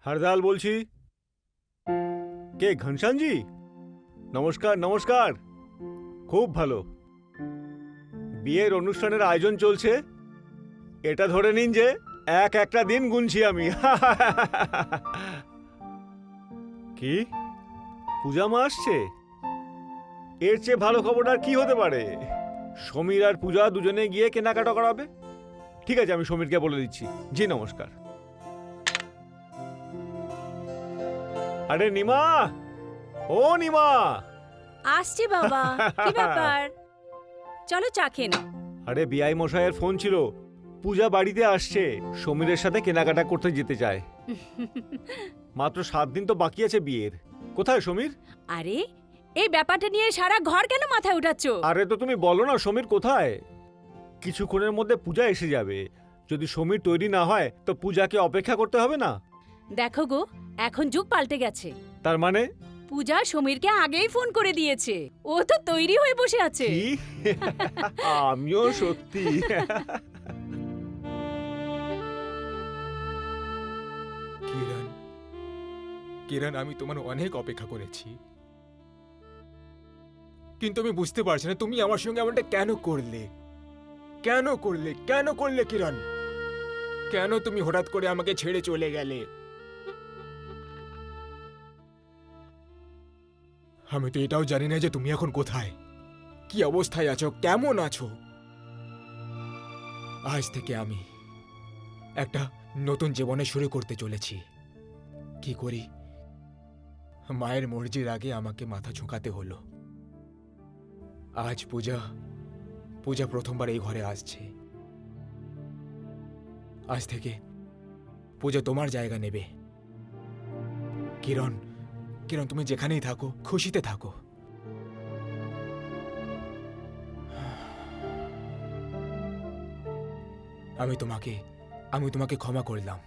হারদাল বলছি। কে ঘনশ্যামজি? নমস্কার নমস্কার। খুব ভালো। বিয়ের অনুষ্ঠানের আয়োজন চলছে। এটা ধরে নিন যে একটা দিন গুনছি আমি। কি পূজা মা আসছে? এর চেয়ে ভালো খবর আর কি হতে পারে? সমীর আর পূজা দুজনে গিয়ে কেনাকাটা করাবে। ঠিক আছে, আমি সমীরকে বলে দিচ্ছি। জি নমস্কার। আরে নিমা, ও নিমা। আসছি বাবা। কি ব্যাপার? চলো চা খেয়ে নাও। আরে বিআই মশাইয়ের ফোন ছিল, পূজা বাড়িতে আসছে, সমীরের সাথে কেনাকাটা করতে যেতে চায়। মাত্র 7 দিন তো বাকি আছে বিয়ের। কোথায় সমীর? আরে এই ব্যাপারটা নিয়ে সারা ঘর কেন মাথায় উঠাচ্ছ? আরে তো তুমি বলো না সমীর কোথায়। কিছুক্ষণের মধ্যে পূজা এসে যাবে। যদি সমীর তৈরি না হয় তো পূজাকে অপেক্ষা করতে হবে না। দেখো গো, এখন যুগ পাল্টে গেছে। তার মানে পূজা সমীরকে আগেই ফোন করে দিয়েছে। ও তো তৈরি হয়ে বসে আছে। কি? আমিও সত্যি। কিরণ, কিরণ, আমি তোমার অনেক অপেক্ষা করেছি, কিন্তু আমি বুঝতে পারছি না তুমি আমার সঙ্গে এমনটা কেন করলে। কেন করলে, কেন করলে কিরণ? কেন তুমি হঠাৎ করে আমাকে ছেড়ে চলে গেলে? আমি তো এটাও জানি না যে তুমি এখন কোথায়, কি অবস্থায় আছো, কেমন আছো। আজ থেকে আমি একটা নতুন জীবনে শুরু করতে চলেছি। কি করি, মায়ের মর্জির আগে আমাকে মাথা ঝুঁকাতে হলো। আজ পূজা পূজা প্রথমবার এই ঘরে আসছে। আজ থেকে পূজা তোমার জায়গা নেবে। কিরণ, কিরণ, তুমি যেখানেই থাকো খুশিতে থাকো। আমি তোমাকে ক্ষমা করলাম।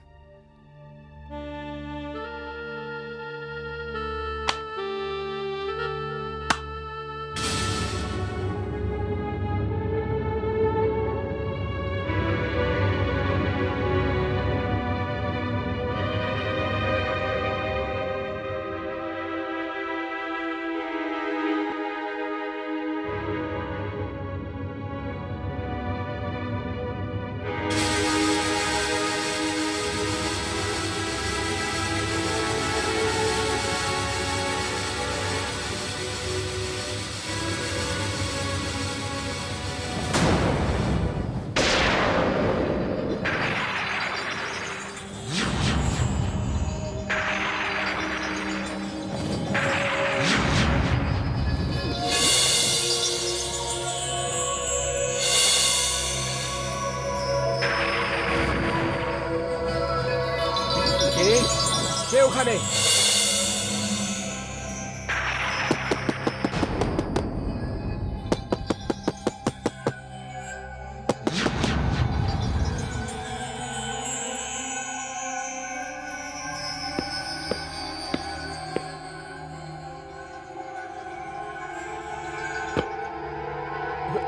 কে ওখানে?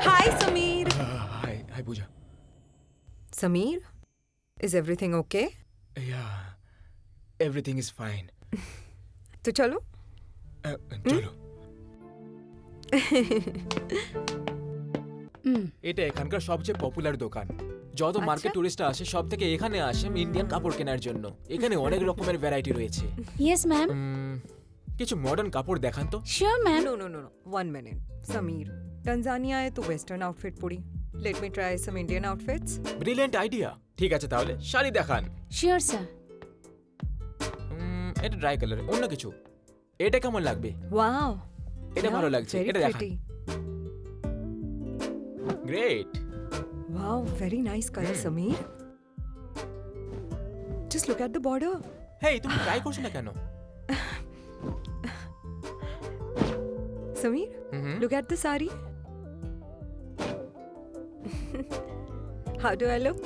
Hi, Sameer. High high Puja. Sameer, is everything okay? Everything is fine. তো চলো। চলো। এটা এখানকার সবচেয়ে পপুলার দোকান। যত মার্কেট টুরিস্ট আসে সব থেকে এখানে আসে ইন্ডিয়ান কাপড় কেনার জন্য। এখানে অনেক রকমের ভ্যারাইটি রয়েছে। Yes ma'am. কিছু মডার্ন কাপড় দেখান তো। Sure ma'am. No. 1 minute. Sameer, Tanzania আয়ে তো ওয়েস্টার্ন আউটফিট পরি। Let me try some Indian outfits. Brilliant idea. ঠিক আছে তাহলে শাড়ি দেখান। Sure sir. এটা ড্রাই কালার, অন্য কিছু। এটা কেমন লাগবে? Wow. এটা Yeah, ভালো লাগছে, very এটা দেখান। pretty. Great. Wow, very nice color, Sameer. Just look at the border. হেই, তুমি ট্রাই করছো না কেন? Sameer, look at the sari. How do I look?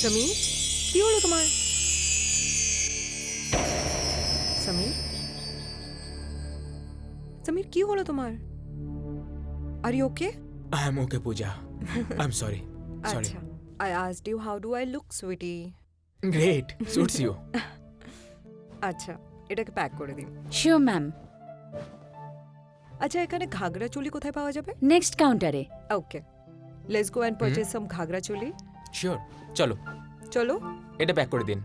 Sameer, কি হলো তোমার? Sameer? Sameer, কি হলো তোমার? Are you okay? I am okay Puja, I am sorry. Sorry. আচ্ছা, I asked you how do I look, sweetie? Great, suits you. আচ্ছা, এটাকে pack করে দিন। শিওর ম্যাম, আচ্ছা, এখানে ঘাগরা চুলি কোথায় পাওয়া যাবে? নেক্সট কাউন্টারে। ওকে, লেটস গো অ্যান্ড পারচেজ সাম ঘাগরা চুলি। শিওর, চলো চলো। এটা প্যাক করে দিন।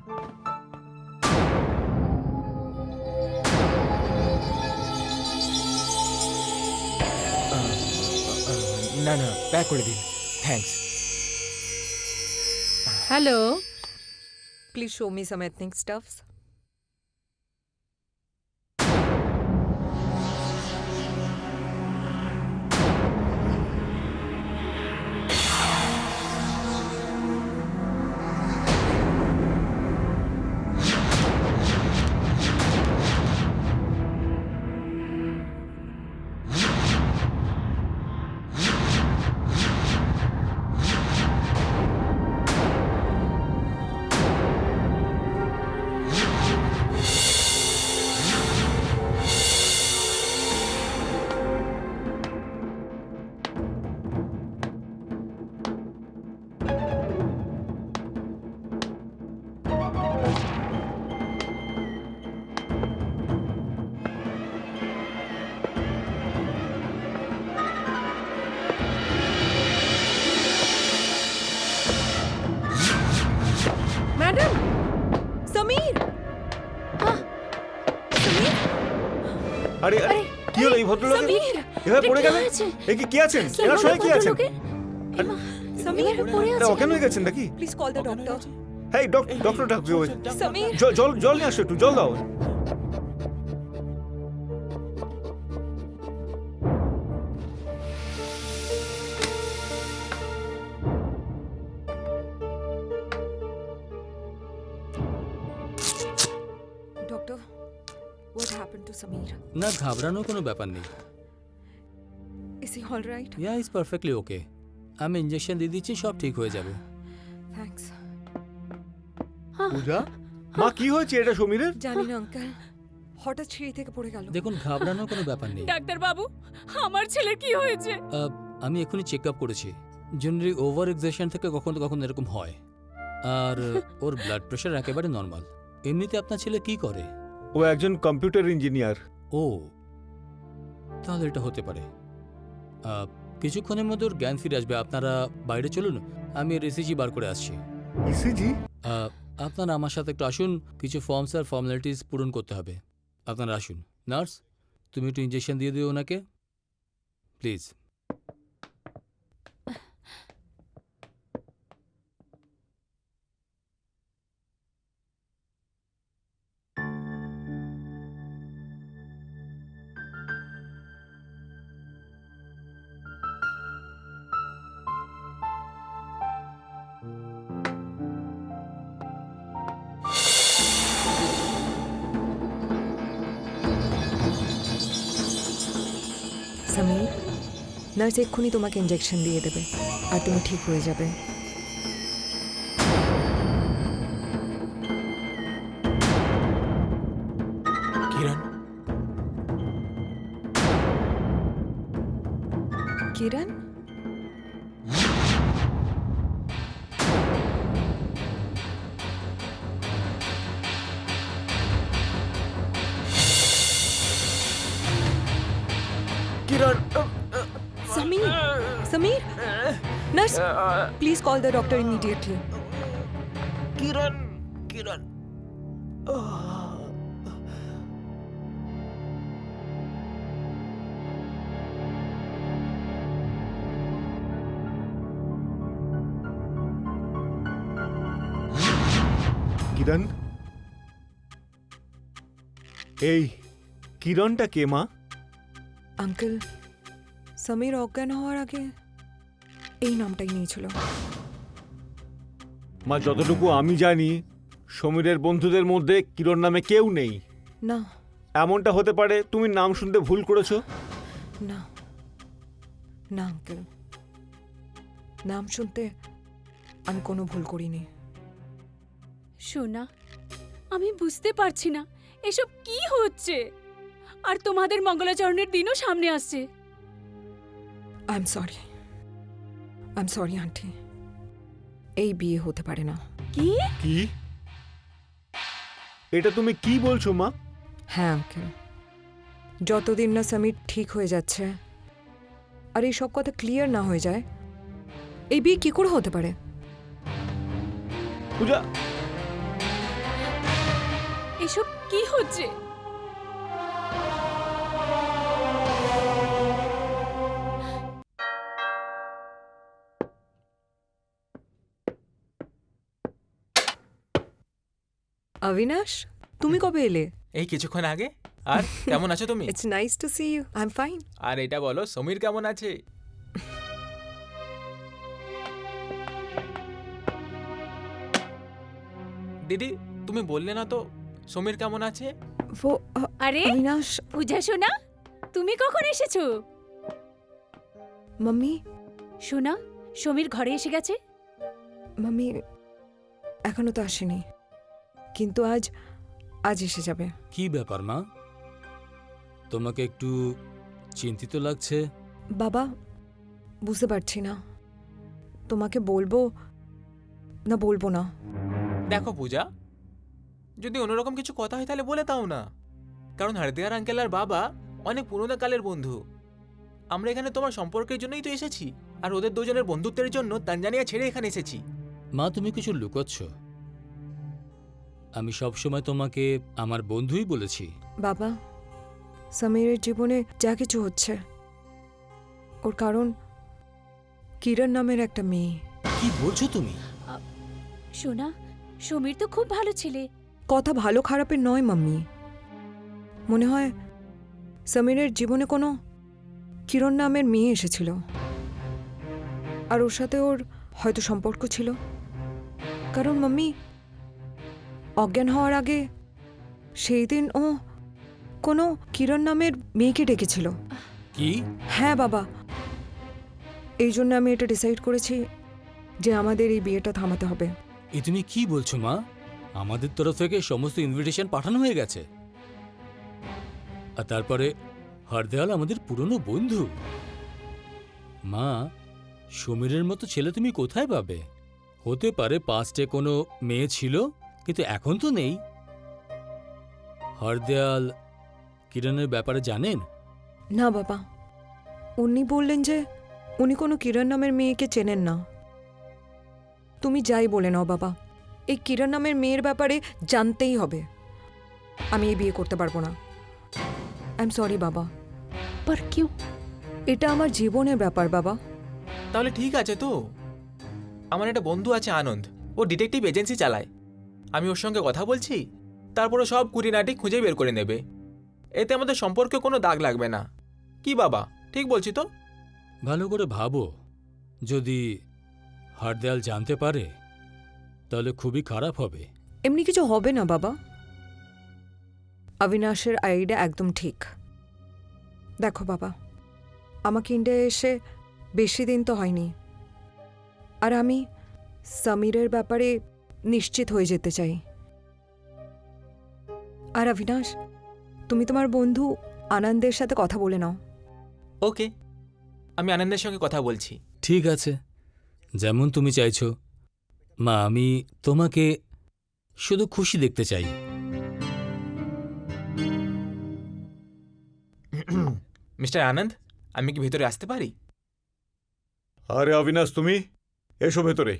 না না, প্যাক করে দিন, thanks. Hello, Please show me some ethnic stuffs. Madam. Samir! আরে আরে কি হলো এই ভদ্রলোকের? সমীর, এভাবে পড়ে কি গেলেন? হয়েছে? এ কি আছেন? এরা সবাই কি আছেন? সমীর! এরা অজ্ঞান হয়ে গেছেন নাকি? Please call the doctor. Hey doctor ডাকবে ওই। সমীর! জল জল নিয়ে আসো, একটু জল দাও। Doctor, what happened to Samir? না ঘাবড়ানোর কোনো ব্যাপার নেই। Is he all right? Yeah is perfectly okay. আমি ইঞ্জেকশন দিয়ে দিচ্ছি, সব ঠিক হয়ে যাবে। Thanks. পূজা, মা কি হয়েছে এটা সমীরের? জানি না আঙ্কেল, হঠাৎ সিঁড়ি থেকে পড়ে গেল। দেখুন ঘাবড়ানোর কোনো ব্যাপার নেই। ডাক্তার বাবু, আমার ছেলের কি হয়েছে? আমি এখনই চেক আপ করেছি। জেনারেলি ওভার এক্সেশন থেকে কখনো কখনো এরকম হয়। আর ওর ব্লাড প্রেশার একেবারে নর্মাল। এমনিতে আপনার ছেলে কি করে? ও একজন কম্পিউটার ইঞ্জিনিয়ার। ও, তাহলে এটা হতে পারে। কিছুক্ষণের মধ্যে ওর জ্ঞান ফিরে আসবে। আপনারা বাইরে চলুন, আমি এর ECG বার করে আসছি। ইসিজি? আপনারা আমার সাথে একটু আসুন, কিছু ফর্মস আর ফর্মালিটিস পূরণ করতে হবে। আপনারা আসুন। নার্স, তুমি একটু ইঞ্জেকশন দিয়ে দিও ওনাকে প্লিজ। সমীর, নার্স এক্ষুনি তোমাকে ইঞ্জেকশন দিয়ে দেবে আর তুমি ঠিক হয়ে যাবে। কিরণ, কিরণ? কিরণ, Samir! Samir! Nurse! Please call the doctor immediately. কিরণ, কিরণ। কিরণ, এই কিরণটা কে মা? আঙ্কেল, সমীর অজ্ঞান হওয়ার আগে এই নামটাই নিয়েছিল। মা, যতটুকু আমি জানি সমীরের বন্ধুদের মধ্যে কিরণ নামে কেউ নেই। না, এমনটা হতে পারে তুমি নাম শুনতে ভুল করেছো। না, না আঙ্কেল, নাম শুনতে আমি কোনো ভুল করিনি। সোনা, আমি বুঝতে পারছি না এসব কি হচ্ছে। আর তোমাদের মঙ্গলাচরণের দিনও সামনে আসছে। I am sorry. I am sorry aunty, এই বিয়ে হতে পারে না। কি? কি? এটা তুমি কি বলছো মা? হ্যাঁ আঙ্কেল, যতদিন না সমীর ঠিক হয়ে যাচ্ছে আর এই সব কথা ক্লিয়ার না হয়ে যায়, এই বিয়ে কি করে হতে পারে? পূজা, এসব কি হচ্ছে? অবিনাশ, তুমি কবে এলে? এই কিছুক্ষণ আগে। আর কেমন আছো তুমি? It's nice to see you. I am fine. আর এটা বলো, সমীর কেমন আছে? দিদি, তুমি বললে না তো সমীর কেমন আছে? ও আরে অবিনাশ, পূজা সোনা, তুমি কখন এসেছো? মাম্মি, সোনা, সমীর ঘরে এসে গেছে? মাম্মি এখনো তো আসেনি, কিন্তু আজ আজ এসে যাবে। কি ব্যাপার মা, তোমাকে একটু চিন্তিত লাগছে? বাবা, বুঝতে পারছি না তোমাকে বলবো না বলবো না। দেখো পূজা, যদি অন্যরকম কিছু কথা হয় তাহলে বলে দাও না, কারণ হরদিয়ার আঙ্কেল আর বাবা অনেক পুরোনো কালের বন্ধু। আমরা এখানে তোমার সম্পর্কের জন্যই তো এসেছি, আর ওদের দুজনের বন্ধুত্বের জন্য তানজানিয়া ছেড়ে এখানে এসেছি। মা, তুমি কিছু লুকোচ্ছ। আমি সবসময় তোমাকে আমার বন্ধুই বলেছি। বাবা, সমীরের জীবনে যা কিছু হচ্ছে ওর কারণ কিরণ নামের একটা মেয়ে। কি বলছো তুমি? সোনা, সমীর তো খুব ভালো ছেলে। কথা ভালো খারাপের নয় মাম্মি, মনে হয় সমীরের জীবনে কোনো কিরণ নামের মেয়ে এসেছিল আর ওর সাথে ওর হয়তো সম্পর্ক ছিল। কারণ মাম্মি, অজ্ঞান হওয়ার আগে সেই দিন ও কোনো কিরণ নামের মেয়েকে ডেকেছিল। কি? হ্যাঁ বাবা, এই জন্য আমি এটা ডিসাইড করেছি যে আমাদের এই বিয়েটা থামাতে হবে। এ তুমি কি বলছো মা? আমাদের তরফ থেকে সমস্ত ইনভিটেশন পাঠানো হয়ে গেছে, আর তারপরে হরদয়াল আমাদের পুরনো বন্ধু। মা, সমীরের মতো ছেলে তুমি কোথায় পাবে? হতে পারে পাস্টে কোনো মেয়ে ছিল, কিন্তু এখন তো নেই। হরদয়াল কিরণের ব্যাপারে জানেন? না বাবা, উনি বললেন যে উনি কোনো কিরণ নামের মেয়েকে চেনেন না। তুমি যাই বলে নাও বাবা, এই কিরণ নামের মেয়ের ব্যাপারে জানতেই হবে। আমি এই বিয়ে করতে পারবো না। আই এম সরি বাবা, পর কিউ? এটা আমার জীবনের ব্যাপার বাবা। তাহলে ঠিক আছে তো। আমার একটা বন্ধু আছে আনন্দ, ও ডিটেকটিভ এজেন্সি চালায়। আমি ওর সঙ্গে কথা বলছি, তারপরে সব কুড়িনাটি খুঁজে বের করে নেবে। এতে আমাদের সম্পর্কে কোনো দাগ লাগবে না। কি বাবা, ঠিক বলছি তো? ভালো করে ভাবো, যদি হরদয়াল জানতে পারে তাহলে খুবই খারাপ হবে। এমনি কিছু হবে না বাবা। অবিনাশের আইডিয়া একদম ঠিক। দেখো বাবা, আমাকে ইন্ডিয়ায় এসে বেশি দিন তো হয়নি, আর আমি সমীরের ব্যাপারে নিশ্চিত হয়ে যেতে চাই। আর অবিনাশ, তুমি তোমার বন্ধু আনন্দের সাথে কথা বলে নাও। ওকে, আমি আনন্দের সঙ্গে কথা বলছি। ঠিক আছে, যেমন তুমি চাইছো। মা, আমি তোমাকে শুধু খুশি দেখতে চাই। মিস্টার আনন্দ, আমি কি ভিতরে আসতে পারি? আরে অবিনাশ, তুমি এসো ভেতরে,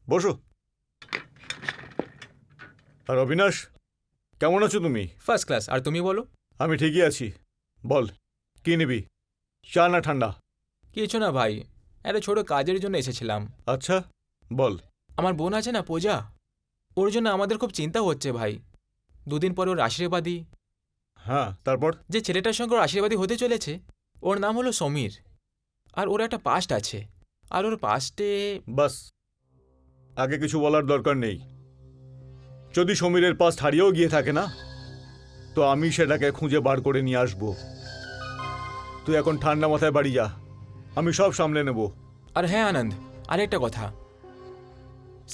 বসো। আর অবিনাশ, কেমন আছো তুমি? First class. আর তুমি বলো? আমি ঠিকই আছি। বল, কি নিবি, চা না ঠান্ডা? কিছু না ভাই, একটা ছোট কাজের জন্য এসেছিলাম। আচ্ছা, বল। আমার বোন আছে না পূজা, ওর জন্য আমাদের খুব চিন্তা হচ্ছে ভাই। দুদিন পর ওর আশীর্বাদী। হ্যাঁ, তারপর? যে ছেলেটার সঙ্গে ওর আশীর্বাদী হতে চলেছে, ওর নাম হলো সমীর। আর ওর একটা পাস্ট আছে, আর ওর পাস্টে... বাস, আগে কিছু বলার দরকার নেই। যদি সমীরের পাস্ট হারিয়েও গিয়ে থাকে না, তো আমি সেটাকে খুঁজে বার করে নিয়ে আসবো। তুই এখন ঠান্ডা মাথায় বাড়ি যা, আমি সব সামলে নেব। আর হ্যাঁ আনন্দ, আরেকটা কথা,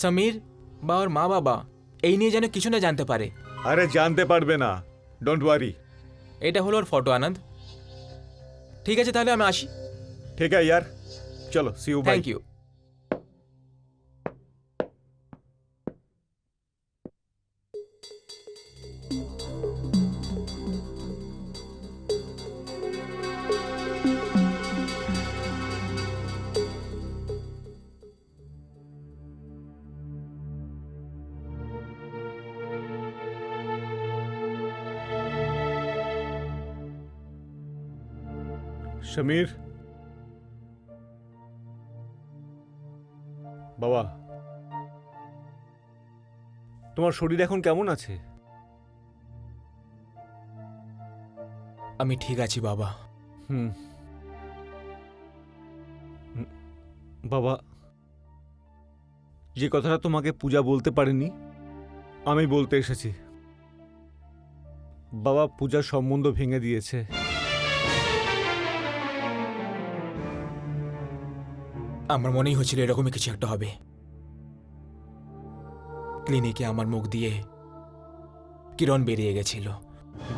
সমীর বা ওর মা বাবা এই নিয়ে যেন কিছু না জানতে পারে। আরে জানতে পারবে না, ডোন্ট ওয়ারি। এটা হলো ওর ফটো আনন্দ। ঠিক আছে, তাহলে আমি আসি। ठीक है यार, चलो see you, bye. Thank you. Samir, বাবা তোমার শরীর এখন কেমন আছে? আমি ঠিক আছি বাবা। হুম। বাবা, যে কথাটা তোমাকে পূজা বলতে পারেনি আমি বলতে এসেছি। বাবা, পূজার সম্বন্ধ ভেঙে দিয়েছে। আমার মনেই হচ্ছিল এরকমই কিছু একটা হবে। ক্লিনিকে আমার মুখ দিয়ে কিরণ বেরিয়ে গেছিল।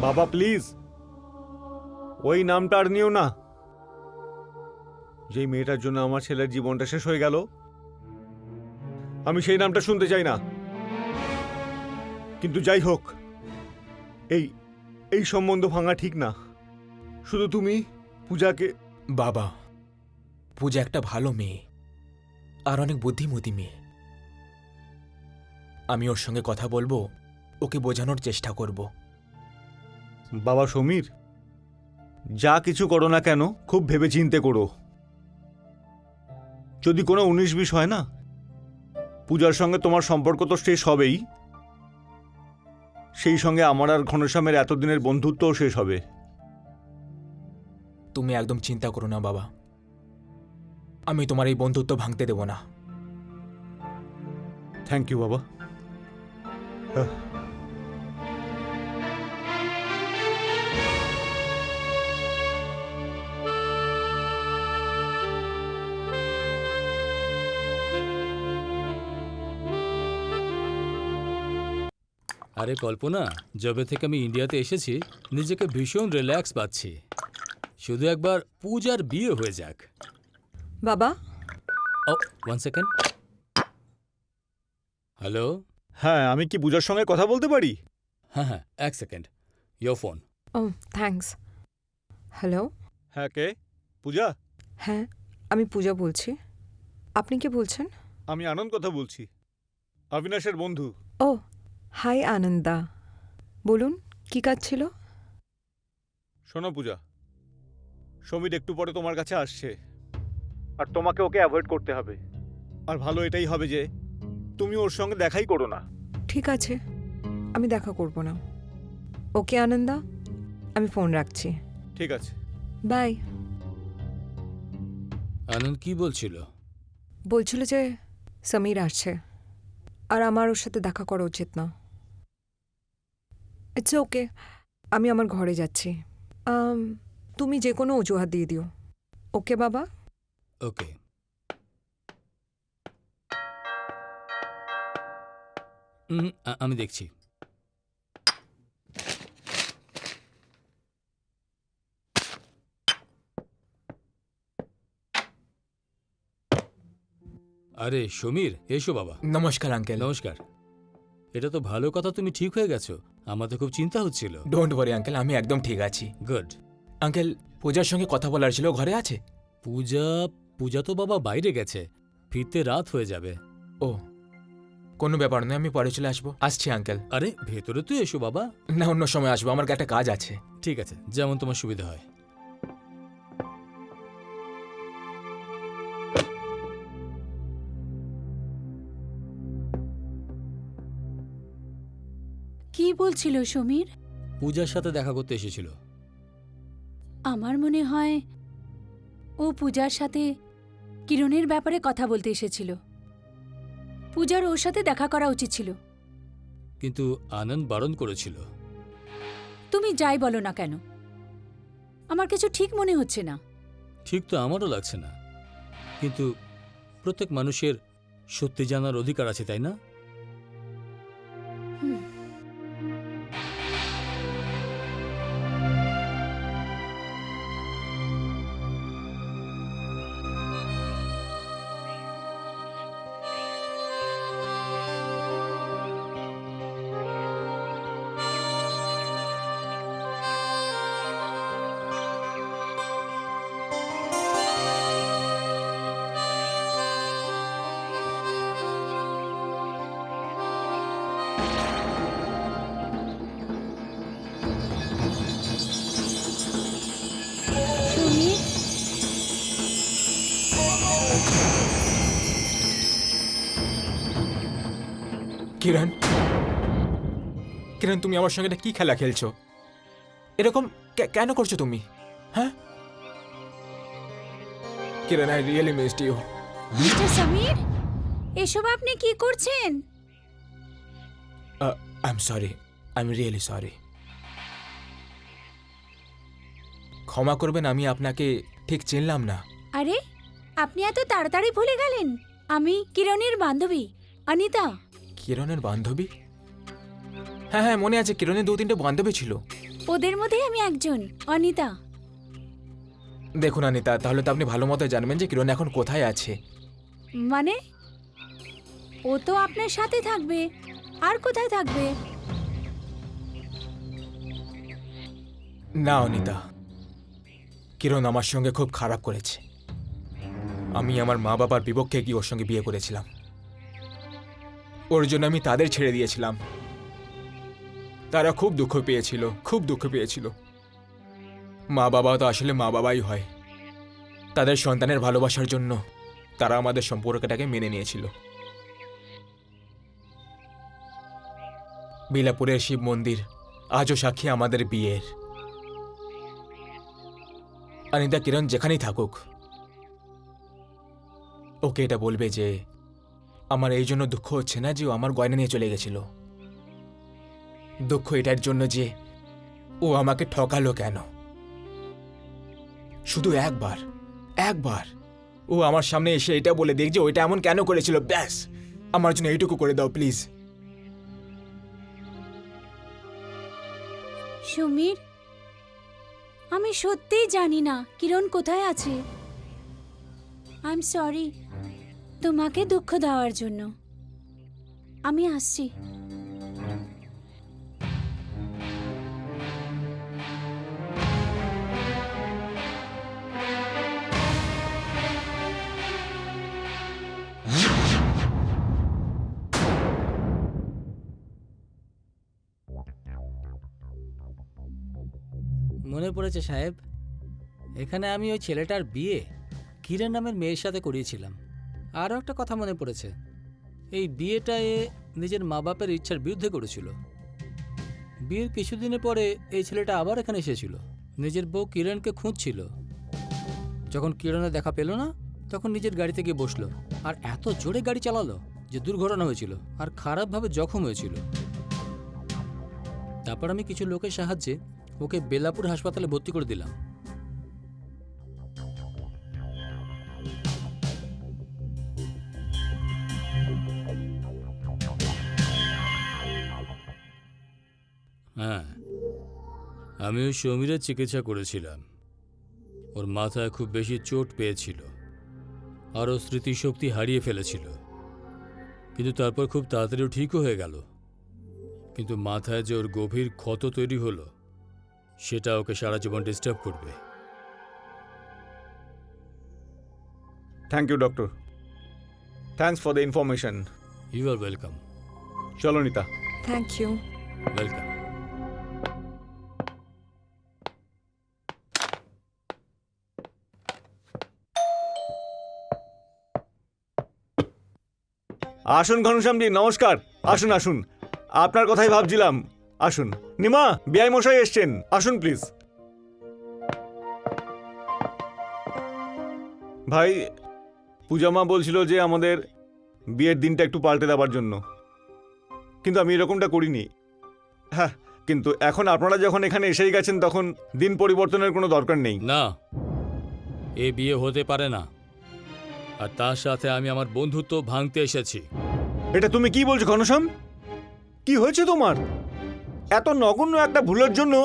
বাবা প্লিজ, ওই নামটা আর নিও না। যেই মেয়েটার জন্য আমার ছেলের জীবনটা শেষ হয়ে গেল, আমি সেই নামটা শুনতে চাই না। কিন্তু যাই হোক, এই সম্বন্ধ ভাঙা ঠিক না। শুধু তুমি পূজাকে। বাবা, পূজা একটা ভালো মেয়ে আর অনেক বুদ্ধিমতী মেয়ে। আমি ওর সঙ্গে কথা বলবো, ওকে বোঝানোর চেষ্টা করব। বাবা সমীর, যা কিছু করো না কেন খুব ভেবেচিন্তে করো। যদি কোনো 19-20 হয় না, পূজার সঙ্গে তোমার সম্পর্ক তো শেষ হবেই, সেই সঙ্গে আমার আর ঘনশ্যামের এতদিনের বন্ধুত্বও শেষ হবে। তুমি একদম চিন্তা করো না বাবা, আমি তোমার এই বন্ধুত্ব ভাঙতে দেব না। থ্যাংক ইউ বাবা। আরে কল্পনা, যবে থেকে আমি ইন্ডিয়াতে এসেছি নিজেকে ভীষণ রিল্যাক্স পাচ্ছি। শুধু একবার পূজার বিয়ে হয়ে যাক। বাবা, ও, 1 সেকেন্ড। হ্যালো। হ্যাঁ, আমি কি পূজার সঙ্গে কথা বলতে পারি? হ্যাঁ হ্যাঁ, 1 সেকেন্ড। Your phone. Oh thanks. Hello. হ্যাঁ, কে? পূজা? হ্যাঁ, আমি পূজা বলছি। আপনি কে বলছেন? আমি আনন্দ কথা বলছি, অবিনাশের বন্ধু। ও হাই আনন্দা, বলুন কি কাজ ছিল? শোনো পূজা, সমীর একটু পরে তোমার কাছে আসছে, আর তোমাকে ওকে অ্যাভয়েড করতে হবে। আর ভালো এটাই হবে যে তুমি ওর সঙ্গে দেখাই করো না। ঠিক আছে, আমি দেখা করব না। ওকে আনন্দা, আমি ফোন রাখছি। ঠিক আছে। বাই। আনন্দ কি বলছিল? বলছিল যে সমীর আসছে আর আমার ওর সাথে দেখা করা উচিত না। ইটস ওকে, আমি আমার ঘরে যাচ্ছি। তুমি যে কোনো অজুহাত দিয়ে দিও। ওকে বাবা? ওকে। আমি দেখছি। আরে সমীর, এসো বাবা। নমস্কার আঙ্কেল। নমস্কার। এটা তো ভালো কথা, তুমি ঠিক হয়ে গেছো। আমার তো খুব চিন্তা হচ্ছিল। ডোন্ট ওয়ারি আঙ্কেল, আমি একদম ঠিক আছি। গুড। আঙ্কেল, পূজার সঙ্গে কথা বলার ছিল, ঘরে আছে? পূজা তো বাবা বাইরে গেছে, ফিরতে রাত হয়ে যাবে। ও, কোনো ব্যাপার নয়, আমি পরে চলে আসবো। আসছি আঙ্কেল। আরে ভেতরে তো এসো বাবা। না, অন্য সময় আসবো, আমার একটা কাজ আছে। ঠিক আছে, যেমন তোমার সুবিধা হয়। কি বলছিল সমীর? পূজার সাথে দেখা করতে এসেছিল। আমার মনে হয় ও পূজার সাথে কিরণের ব্যাপারে কথা বলতে এসেছিল। পূজার ওর সাথে দেখা করা উচিত ছিল। কিন্তু আনন্দ বারণ করেছিল। তুমি যাই বলো না কেন, আমার কিছু ঠিক মনে হচ্ছে না। ঠিক তো আমারও লাগছে না, কিন্তু প্রত্যেক মানুষের সত্যি জানার অধিকার আছে, তাই না? কিরণ, কিরণ, তুমি আমার সঙ্গে এটা কি খেলা খেলছো? এরকম কেন করছো তুমি? হ্যাঁ Kiran, I really missed you. Mister Samir, এসব আপনি কি করছেন? I am sorry, I am really sorry. ক্ষমা করবেন, আমি আপনাকে ঠিক চিনলাম না। আরে, আপনি এত তাড়াতাড়ি ভুলে গেলেন? আমি কিরণের বান্ধবী অনিতা। কিরণের বান্ধবী? হ্যাঁ হ্যাঁ, মনে আছে, কিরণের 2-3টে বান্ধবী ছিল। ওদের মধ্যে আমি একজন, অনিতা। দেখুন অনিতা, তাহলে তো আপনি ভালো মতো জানবেন যে কিরণ এখন কোথায় আছে। মানে, ও তো আপনার সাথে থাকবে, আর কোথায় থাকবে? না অনিতা, কিরণ আমার সঙ্গে খুব খারাপ করেছে। আমি আমার মা বাবার বিপক্ষে গিয়ে ওর সঙ্গে বিয়ে করেছিলাম। ওর জন্য আমি তাদের ছেড়ে দিয়েছিলাম। তারা খুব দুঃখ পেয়েছিল, খুব দুঃখ পেয়েছিল। মা বাবা তো আসলে মা বাবাই হয়। তাদের সন্তানের ভালোবাসার জন্য তারা আমাদের সম্পর্কটাকে মেনে নিয়েছিল। বিলাপুরের শিব মন্দির আজও সাক্ষী আমাদের বিয়ের। অনিতা, কিরণ যেখানেই থাকুক, ওকে এটা বলবে যে আমার এই জন্য দুঃখ হচ্ছে না যে ও আমার গয়না নিয়ে চলে গেছিল। দুঃখ এটার জন্য যে ও আমাকে ঠকালো কেন। শুধু একবার একবার ও আমার সামনে এসে এটা বলে দেখ যে ওইটা এমন কেন করেছিল। ব্যাস, আমার জন্য এইটুকু করে দাও প্লিজ। সমীর, আমি সত্যিই জানি না কিরণ কোথায় আছে। আই এম সরি তোমাকে দুঃখ দেওয়ার জন্য। আমি আসছি। মনে পড়েছে সাহেব, এখানে আমি ওই ছেলেটার বিয়ে কিরণ নামের মেয়ের সাথে করিয়েছিলাম। আরও একটা কথা মনে পড়েছে, এই বিয়েটা এ নিজের মা বাপের ইচ্ছার বিরুদ্ধে করেছিল। বিয়ের কিছুদিনের পরে এই ছেলেটা আবার এখানে এসেছিল, নিজের বউ কিরণকে খুঁজছিল। যখন কিরণের দেখা পেল না, তখন নিজের গাড়িতে গিয়ে বসলো, আর এত জোরে গাড়ি চালালো যে দুর্ঘটনা হয়েছিল আর খারাপভাবে জখম হয়েছিল। তারপর আমি কিছু লোকের সাহায্যে ওকে বেলাপুর হাসপাতালে ভর্তি করে দিলাম। হ্যাঁ, আমি ওই সমীরের চিকিৎসা করেছিলাম। ওর মাথায় খুব বেশি চোট পেয়েছিল আর ও স্মৃতিশক্তি হারিয়ে ফেলেছিল, কিন্তু তারপর খুব তাড়াতাড়ি ঠিকও হয়ে গেল। কিন্তু মাথায় যে ওর গভীর ক্ষত তৈরি হলো, সেটা ওকে সারা জীবন ডিস্টার্ব করবে। Thank you doctor, thanks for the information. You are welcome. চলো নিতা। Thank you. ওয়েলকাম। আসুন ঘনশ্যামজি, নমস্কার। আসুন আসুন, আপনার কথাই ভাবছিলাম। আসুন। নিমা, বিআই মশাই এসছেন, আসুন প্লিজ। ভাই, পূজা মা বলছিল যে আমাদের বিয়ের দিনটা একটু পাল্টে দেওয়ার জন্য, কিন্তু আমি এরকমটা করিনি। হ্যাঁ, কিন্তু এখন আপনারা যখন এখানে এসেই গেছেন, তখন দিন পরিবর্তনের কোনো দরকার নেই। না, এ বিয়ে হতে পারে না, আর তার সাথে আমি আমার বন্ধুত্ব ভাঙতে এসেছি। এটা তুমি কি বলছো ঘনশ্যাম? কি হয়েছে তোমার? এত নগণ্য একটা ভুলের জন্য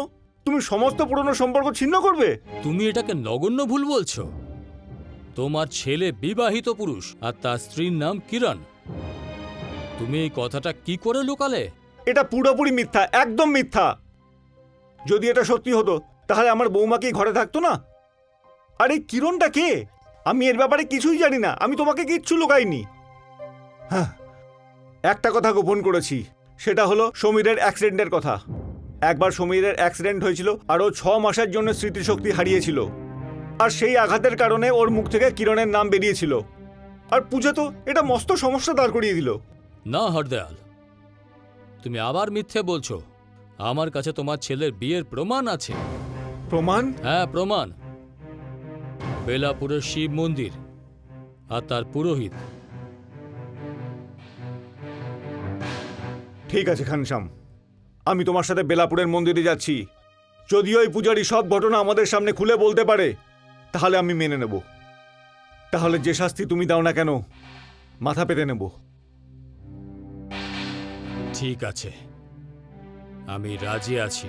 তুমি সমস্ত পুরনো সম্পর্ক ছিন্ন করবে? তুমি এটাকে নগণ্য ভুল বলছো? তোমার ছেলে বিবাহিত পুরুষ আর তার স্ত্রীর নাম কিরণ। তুমি এই কথাটা কি করে লুকালে? এটা পুরোপুরি মিথ্যা, একদম মিথ্যা। যদি এটা সত্যি হতো, তাহলে আমার বৌমা কি ঘরে থাকতো না? আর এই কিরণটা কে? আমি এর ব্যাপারে কিছুই জানি না, আমি তোমাকে কিচ্ছু লুকাইনি। হ্যাঁ, একটা কথা গোপন করেছি, সেটা হলো সমীরের অ্যাক্সিডেন্টের কথা। একবার সমীরের অ্যাক্সিডেন্ট হয়েছিল আর ও 6 মাসের জন্য স্মৃতিশক্তি হারিয়েছিল, আর সেই আঘাতের কারণে ওর মুখ থেকে কিরণের নাম বেরিয়েছিল। আর পূজা তো এটা মস্ত সমস্যা দাঁড় করিয়ে দিল। না হরদয়াল, তুমি আবার মিথ্যে বলছো। আমার কাছে তোমার ছেলের বিয়ের প্রমাণ আছে। প্রমাণ? হ্যাঁ, প্রমাণ। বেলাপুরের শিব মন্দির আর তার পুরোহিত। ঠিক আছে খানশ্যাম, আমি তোমার সাথে বেলাপুরের মন্দিরে যাচ্ছি। যদিও এই পূজারি সব ঘটনা আমাদের সামনে খুলে বলতে পারে, তাহলে আমি মেনে নেব। তাহলে যে শাস্তি তুমি দাও না কেন, মাথা পেতে নেব। ঠিক আছে, আমি রাজি আছি।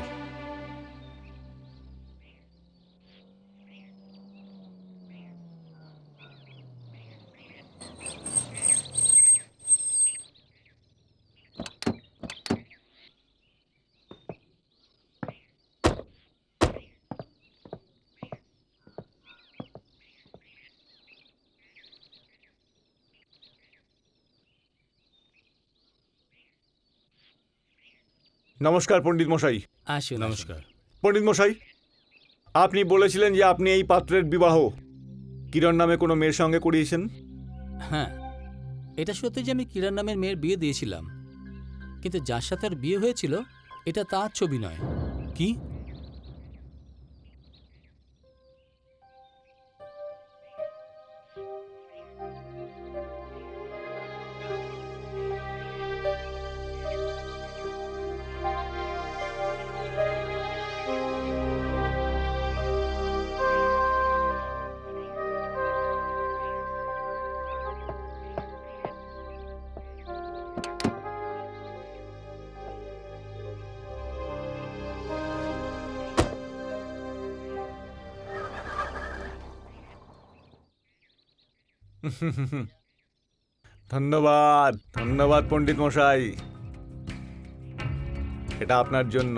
নমস্কার পণ্ডিত মশাই। আসুন। নমস্কার। পণ্ডিত মশাই, আপনি বলেছিলেন যে আপনি এই পাত্রের বিবাহ কিরণ নামে কোনো মেয়ের সঙ্গে করিয়েছেন। হ্যাঁ, এটা সত্যি যে আমি কিরণ নামের মেয়ের বিয়ে দিয়েছিলাম, কিন্তু যার সাথে আর বিয়ে হয়েছিল এটা তার ছবি নয়। কি? ধন্যবাদ, ধন্যবাদ পণ্ডিত মশাই, এটা আপনার জন্য।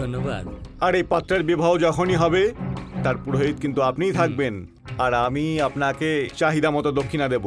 ধন্যবাদ। আর এই পাত্রের বিবাহ যখনই হবে, তার পুরোহিত কিন্তু আপনিই থাকবেন, আর আমি আপনাকে চাহিদা মতো দক্ষিণা দেব।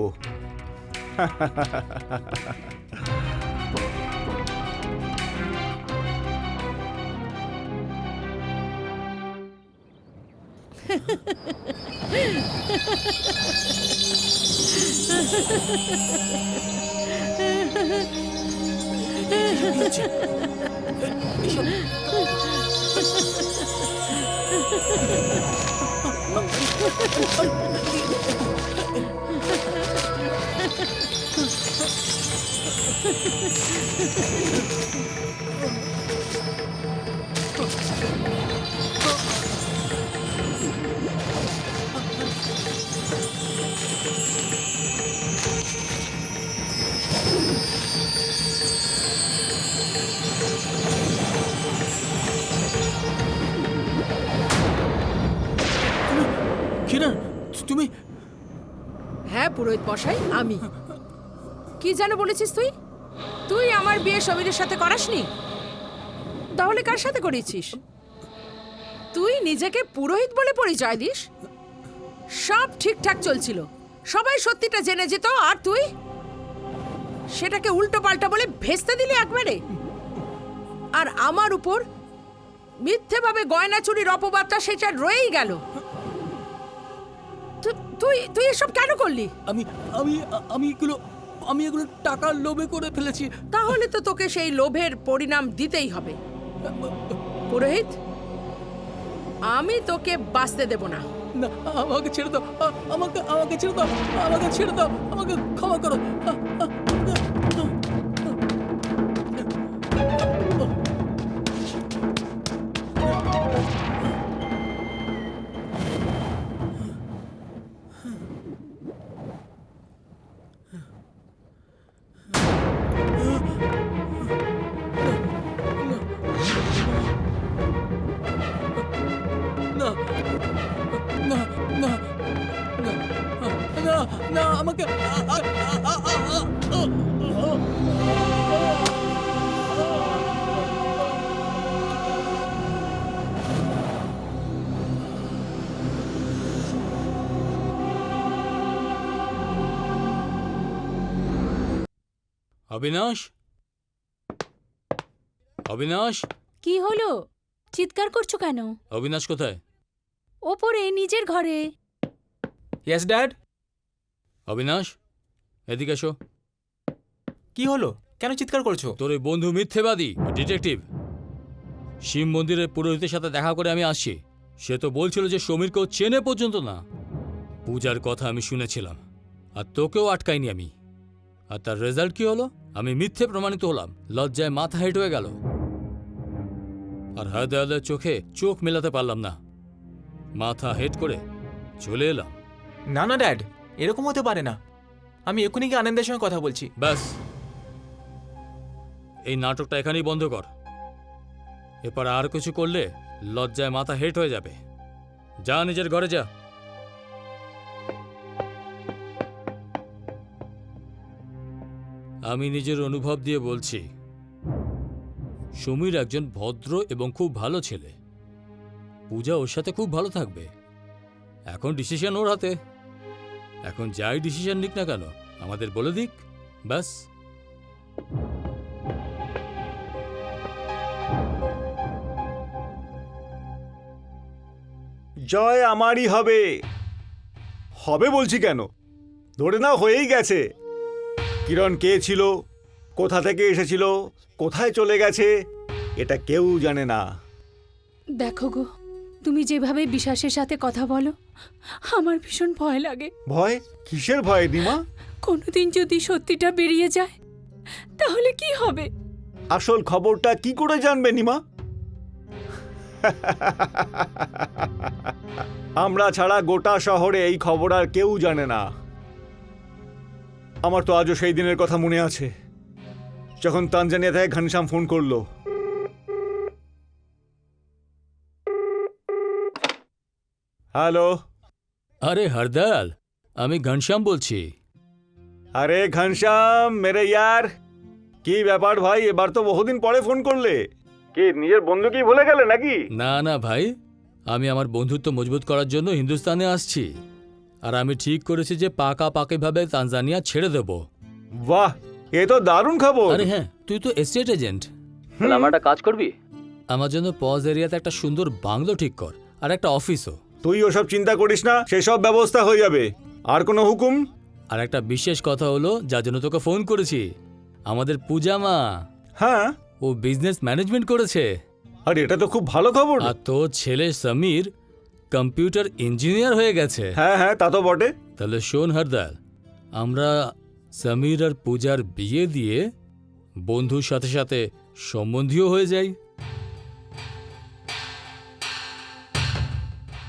কিরণ, তুমি? হ্যাঁ পুরোহিত মশাই, আমি। কি যেন বলেছিস তুই? তুই আমার বিয়ে সমীরের সাথে করাসনি? তাহলে কার সাথে করেছিস? তুই নিজেকে পুরোহিত বলে পরিচয় দিস? সব ঠিকঠাক চলছিল, সবাই সত্যিটা জেনে যেত, আর তুই সেটাকে উল্টো পাল্টা বলে ভেস্তে দিলি একবারে। আর আমার উপর মিথ্যেভাবে গয়না চুরির অপবাদটা সেটা রয়েই গেল। তুই তুই এসব কেন করলি? আমি আমি আমি এগুলো টাকার লোভে করে ফেলেছি। তাহলে তো তোকে সেই লোভের পরিণাম দিতেই হবে। পুরোহিত, আমি তোকে বাঁচতে দেব না। না, আমাকে ছেড়ে দাও, আমাকে ছেড়ে দাও, আমাকে ছেড়ে দাও, আমাকে ক্ষমা করো। না না না না না না, আমাকে অবিনাশ, অবিনাশ, কি হলো? চিৎকার করছো কেন? অবিনাশ কোথায়? ওপরে নিজের ঘরে। Yes dad. অবিনাশ, এদিকে এসো। কি হলো? কেন চিৎকার করছো? তোর ওই বন্ধু মিথ্যেবাদী ডিটেকটিভ। শিব মন্দিরের পুরোহিতের সাথে দেখা করে আমি আসছি। সে তো বলছিল যে সমীরকেও চেনে পর্যন্ত না। পূজার কথা আমি শুনেছিলাম, আর তোকেও আটকাইনি আমি। আর তার রেজাল্ট কি হলো? আমি মিথ্যে প্রমাণিত হলাম, লজ্জায় মাথা হেঁট হয়ে গেল। আর হরদয়ালের চোখে চোখ মেলাতে পারলাম না, মাথা হেট করে চলে এলাম। না না ড্যাড, এরকম হতে পারে না। আমি এক্ষুনি কি আনন্দের সঙ্গে কথা বলছি। ব্যাস, এই নাটকটা এখানেই বন্ধ কর। এরপর আর কিছু করলে লজ্জায় মাথা হেট হয়ে যাবে। যা, নিজের ঘরে যা। আমি নিজের অনুভব দিয়ে বলছি, সমীর একজন ভদ্র এবং খুব ভালো ছেলে। পূজা ওর সাথে খুব ভালো থাকবে। এখন ডিসিশন ওর হাতে। এখন যাই ডিসিশন নিক না কেন, আমাদের বলে দিক, ব্যাস। জয় আমারই হবে। হবে বলছি কেন, ধরে নাও হয়েই গেছে। কিরণ কে ছিল, কোথা থেকে এসেছিল, কোথায় চলে গেছে, এটা কেউ জানে না। দেখো গো, তুমি যেভাবে বিশ্বাসের সাথে কথা বলো, আমার ভীষণ ভয় লাগে। ভয়? কিসের ভয় রিমা? কোনোদিন যদি সত্যিটা বেরিয়ে যায় তাহলে কি হবে? আসল খবরটা কি করে জানবে নিমা? আমরা ছাড়া গোটা শহরে এই খবর আর কেউ জানে না। আমার তো আজও সেই দিনের কথা মনে আছে, যখন তানজানিয়া থেকে ঘনশ্যাম ফোন করলো। হ্যালো। আরে হরদয়াল, আমি ঘনশ্যাম বলছি। আরে ঘনশ্যাম মেরে ইয়ার, কি ব্যাপার ভাই, এবার তো বহুদিন পরে ফোন করলে। কি নিজের বন্ধুকেই ভুলে গেলে নাকি? না না ভাই, আমি আমার বন্ধুত্ব মজবুত করার জন্য হিন্দুস্তানে আসছি। আর আমি ঠিক করেছি যে পাকাপাকিভাবে তানজানিয়া ছেড়ে দেব। বাহ, এ তো দারুণ খবর। আরে হ্যাঁ, তুই তো এস্টেট এজেন্ট, আমার একটা কাজ করবি? আমার জন্য পজ এরিয়াতে একটা সুন্দর বাংলো ঠিক কর, আর একটা অফিসও। তুই ওসব চিন্তা করিস না, সেসব ব্যবস্থা হয়ে যাবে। আর কোনো হুকুম? আর একটা বিশেষ কথা হলো, যার জন্য তোকে ফোন করেছি, আমাদের পূজা মা, হ্যাঁ। ও বিজনেস ম্যানেজমেন্ট করেছে। আর এটা তো খুব ভালো খবর। আর তোর ছেলে সমীর কম্পিউটার ইঞ্জিনিয়ার হয়ে গেছে। হ্যাঁ হ্যাঁ, তা তো বটে। তাহলে শোন হরদয়াল, আমরা সমীর আর পূজার বিয়ে দিয়ে বন্ধুর সাথে সাথে সম্বন্ধীও হয়ে যাই।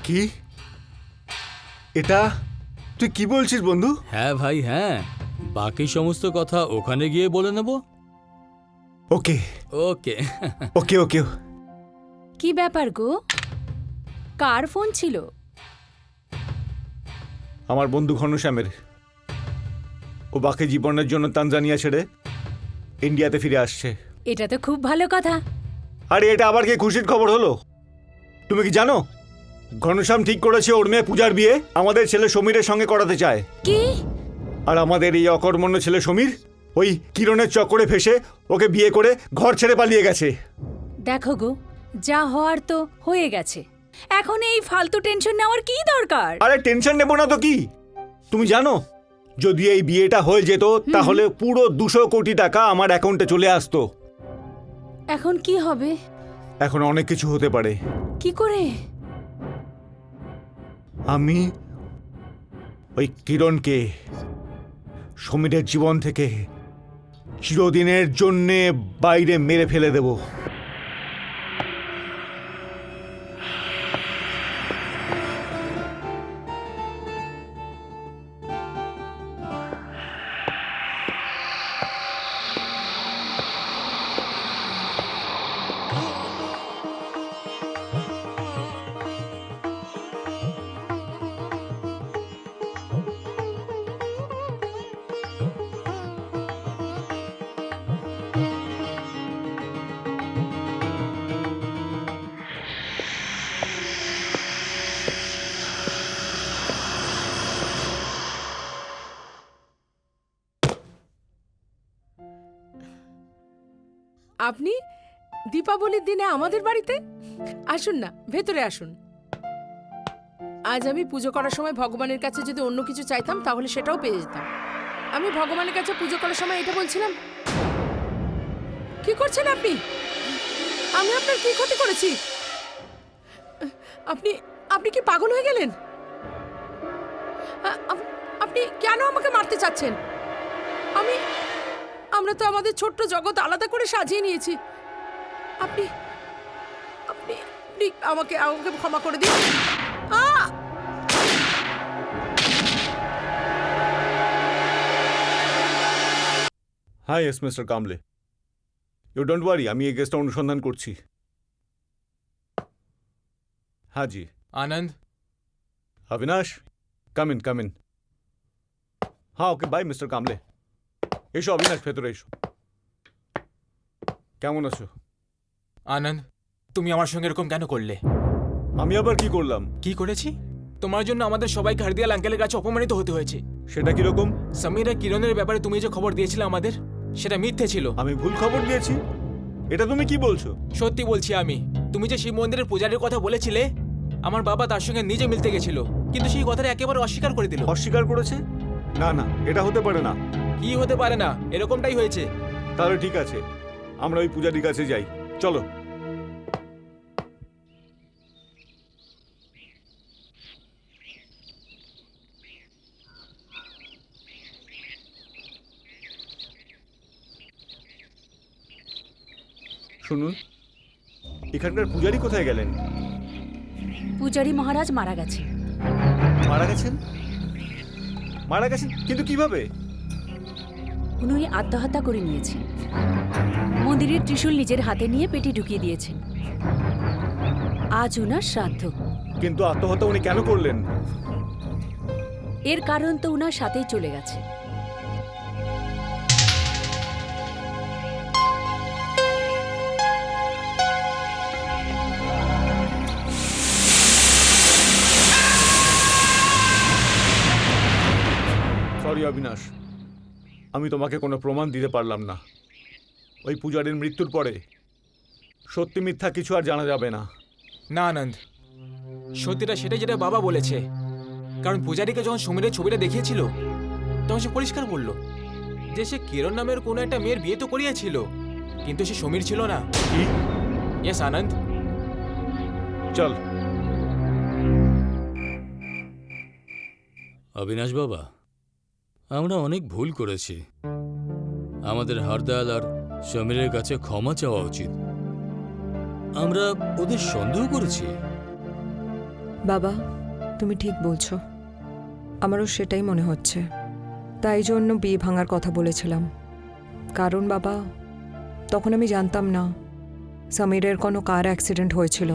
কি? এটা তুই কি বলছিস বন্ধু? হ্যাঁ ভাই হ্যাঁ, বাকি সমস্ত কথা ওখানে গিয়ে বলে নেব। ওকে ওকে। ওকে ওকে। কি ব্যাপার গো, কার ফোন ছিল? আমার বন্ধু ঘনশ্যামের। ও বাকি জীবনের জন্য তানজানিয়া ছেড়ে ইন্ডিয়াতে ফিরে আসছে। এটা তো খুব ভালো কথা। আরে এটা আবার কি খুশির খবর হলো? তুমি কি জানো, ঘনশ্যাম ঠিক করেছে ওর মেয়ে পূজার বিয়ে আমাদের ছেলে সমীরের সঙ্গে করাতে চায়। কি? আর আমাদের এই অকর্মণ্য ছেলে সমীর ওই কিরণের চক্করে ফেসে ওকে বিয়ে করে ঘর ছেড়ে পালিয়ে গেছে। দেখো গো, যা হওয়ার তো হয়ে গেছে, এখন এই ফালতু টেনশন নেওয়ার কি দরকার? আরে টেনশন নেবো না তো কি? তুমি জানো, যদি এই বিয়েটা হয়ে যেত তাহলে পুরো 200 কোটি টাকা আমার অ্যাকাউন্টে চলে আসতো। এখন কি হবে? এখন অনেক কিছু হতে পারে। কি করে? আমি ওই কিরণকে সমীরের জীবন থেকে চিরদিনের জন্যে বাইরে মেরে ফেলে দেব। আপনি দীপাবলির দিনে আমাদের বাড়িতে? আসুন না, ভেতরে আসুন। আজ আমি পুজো করার সময় ভগবানের কাছে যদি অন্য কিছু চাইতাম তাহলে সেটাও পেয়ে যেতাম। আমি ভগবানের কাছে পুজো করার সময় এটা বলছিলাম, কি করছেন আপনি? আমি আপনার কি ক্ষতি করেছি? আপনি আপনি কি পাগল হয়ে গেলেন? আপনি কেন আমাকে মারতে চাচ্ছেন? আমরা তো আমাদের ছোট্ট জগৎ আলাদা করে সাজিয়ে নিয়েছি। আপনি আপনি আপনি আমাকে আমাকে ক্ষমা করে দিন। হ্যাঁ ইয়েস মিস্টার কামলে, ইউ ডোন্ট ওয়ারি, আমি এই কেসটা অনুসন্ধান করছি। হ্যাঁ জি। আনন্দ, অবিনাশ, কাম ইন। হ্যাঁ ওকে, বাই মিস্টার কামলে। এসো অবিনাশ, ভেতরে এসো। কেমন আছো? আনন্দ, তুমি আমার সঙ্গে এরকম কেন করলে? আমি আবার কি করলাম? কি করেছি? তোমার জন্য আমাদের সবাইকে হারদিয়াল আঙ্কেলের কাছে অপমানিত হতে হয়েছে। সেটা কিরকম? সমীর আর কিরণের ব্যাপারে তুমি যে খবর দিয়েছিলে আমাদের, সেটা মিথ্যে ছিল। আমি ভুল খবর দিয়েছি? এটা তুমি কি বলছো? সত্যি বলছি আমি। তুমি যে শিব মন্দিরের পূজারীর কথা বলেছিলে, আমার বাবা তার সঙ্গে নিজে মিলতে গেছিল, কিন্তু সেই কথাটা একেবারে অস্বীকার করে দিল। অস্বীকার করেছে? না না, এটা হতে পারে না। কি হতে পারে না? এরকমটাই হয়েছে। তাহলে ঠিক আছে, আমরা ওই পূজারীর কাছে যাই, চলো। শুনুন, এখানকার পূজারী কোথায় গেলেন? পূজারী মহারাজ মারা গেছে। মারা গেছেন? মারা গেছেন কিন্তু কিভাবে? উনি আত্মহত্যা করে নিয়েছেন। মন্দিরের ত্রিশূল নিজের হাতে নিয়ে পেটে ঢুকিয়ে দিয়েছেন। আজ উনার শ্রাদ্ধ। কিন্তু আত্মহত্যা উনি কেন করলেন? এর কারণ তো উনার সাথেই চলে গেছে। সরি অবিনাশ, আমি তোমাকে কোনো প্রমাণ দিতে পারলাম না। ওই পূজারীর মৃত্যুর পরে সত্যি মিথ্যা কিছু আর জানা যাবে না। না আনন্দ, সত্যিটা সেটাই যেটা বাবা বলেছে। কারণ পূজারীকে যখন সমীরের ছবিটা দেখিয়েছিল, তখন সে পরিষ্কার বলল যে সে কিরণ নামের কোনো একটা মেয়ের বিয়ে তো করিয়েছিল, কিন্তু সে সমীর ছিল না। কি? ইয়েস আনন্দ। চল। অবিনাশ বাবা, আমরা অনেক ভুল করেছি। আমাদের হরদয়াল আর সমীরের কাছে ক্ষমা চাওয়া উচিত। আমরা ওদের সন্দেহ করেছি। বাবা, তুমি ঠিক বলছো। আমারও সেটাই মনে হচ্ছে। তাই জন্য বিয়ে ভাঙার কথা বলেছিলাম। কারণ বাবা, তখন আমি জানতাম না সমীরের কোনো কার অ্যাক্সিডেন্ট হয়েছিল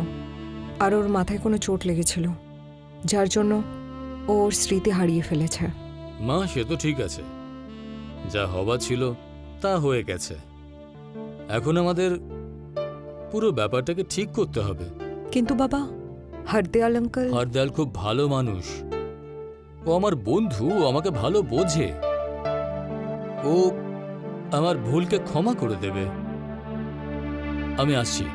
আর ওর মাথায় কোনো চোট লেগেছিল, যার জন্য ও ওর স্মৃতি হারিয়ে ফেলেছে। মা, সে তো ঠিক আছে, যা হবার ছিল তা হয়ে গেছে। এখন আমাদের পুরো ব্যাপারটাকে ঠিক করতে হবে। কিন্তু বাবা, হরদয়াল আঙ্কেল। হরদয়াল খুব ভালো মানুষ। ও আমার বন্ধু, ও আমাকে ভালো বোঝে। ও আমার ভুলকে ক্ষমা করে দেবে। আমি আসছি।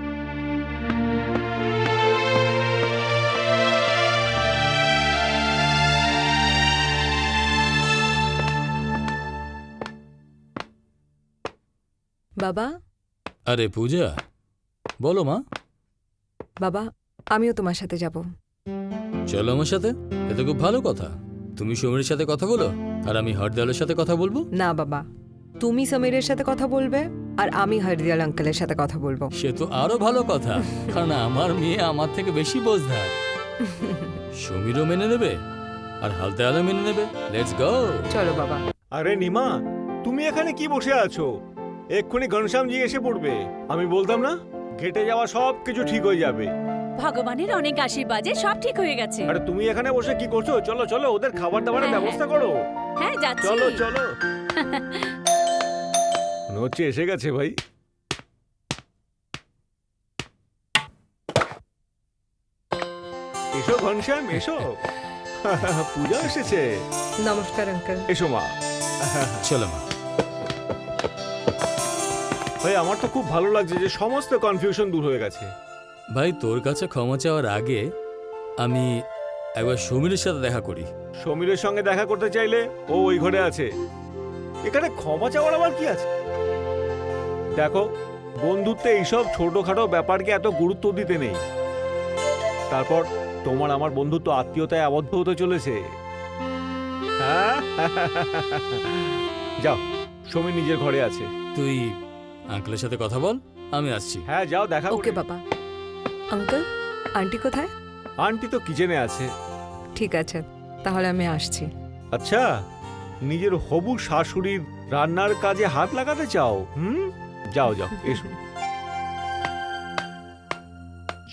বাবা। আরে পূজা, বলো মা। বাবা, আমিও তোমার সাথে যাব। চলো আমার সাথে, এ তো খুব ভালো কথা। তুমি সমীরের সাথে কথা বলো আর আমি হরদয়ালের সাথে কথা বলবো। না বাবা, তুমি সমীরের সাথে কথা বলবে আর আমি হরদয়াল আঙ্কেলের সাথে কথা বলবো। সে তো আরো ভালো কথা, কারণ আমার মেয়ে আমার থেকে বেশি বোঝদার। সমীরও মেনে নেবে আর হরদয়ালও মেনে নেবে। Let's go. চলো বাবা। আরে নিমা, তুমি এখানে কি বসে আছো? এক্ষুনি ঘনশ্যামজি এসে পড়বে। আমি বলতাম না, ঘেটে যাওয়া সব কিছু ঠিক হয়ে যাবে। ভগবানের অনেক আশীর্বাদে সব ঠিক হয়ে গেছে। আরে তুমি এখানে বসে কি করছো? চলো চলো, ওদের খাবার দাবারের হ্যাঁ, ব্যবস্থা করো। হ্যাঁ, যাচ্ছি। চলো চলো। মনে হচ্ছে এসে গেছে ভাই। এসো ঘনশ্যাম, এসো। পূজা এসেছে। নমস্কার আঙ্কেল। এসো মা। চলো মা। ভাই, আমার তো খুব ভালো লাগছে যে সমস্ত কনফিউশন দূর হয়ে গেছে। ভাই, তোর কাছে ক্ষমা চাওয়ার আগে আমি একবার সমীরের সাথে দেখা করি। সমীরের সঙ্গে দেখা করতে চাইলে ও ওই ঘরে আছে। এখানে ক্ষমা চাওয়ার আবার কি আছে? দেখো, বন্ধুত্বে এইসব ছোটখাটো ব্যাপারকে এত গুরুত্ব দিতে নেই। তারপর তোমার আমার বন্ধুত্ব আত্মীয়তায় আবদ্ধ হতে চলেছে। হ্যাঁ যাও, সমীর নিজের ঘরে আছে। তুই আঙ্কেলের সাথে কথা বল, আমি আসছি। হ্যাঁ যাও, দেখা ওকে করে। বাবা। আঙ্কেল, আন্টি কোথায়? আন্টি তো কিচেনে আছে। ঠিক আছে, তাহলে আমি আসছি। আচ্ছা, নিজের হবু শাশুড়ির রান্নার কাজে হাত লাগাতে চাও? যাও যাও, এসো।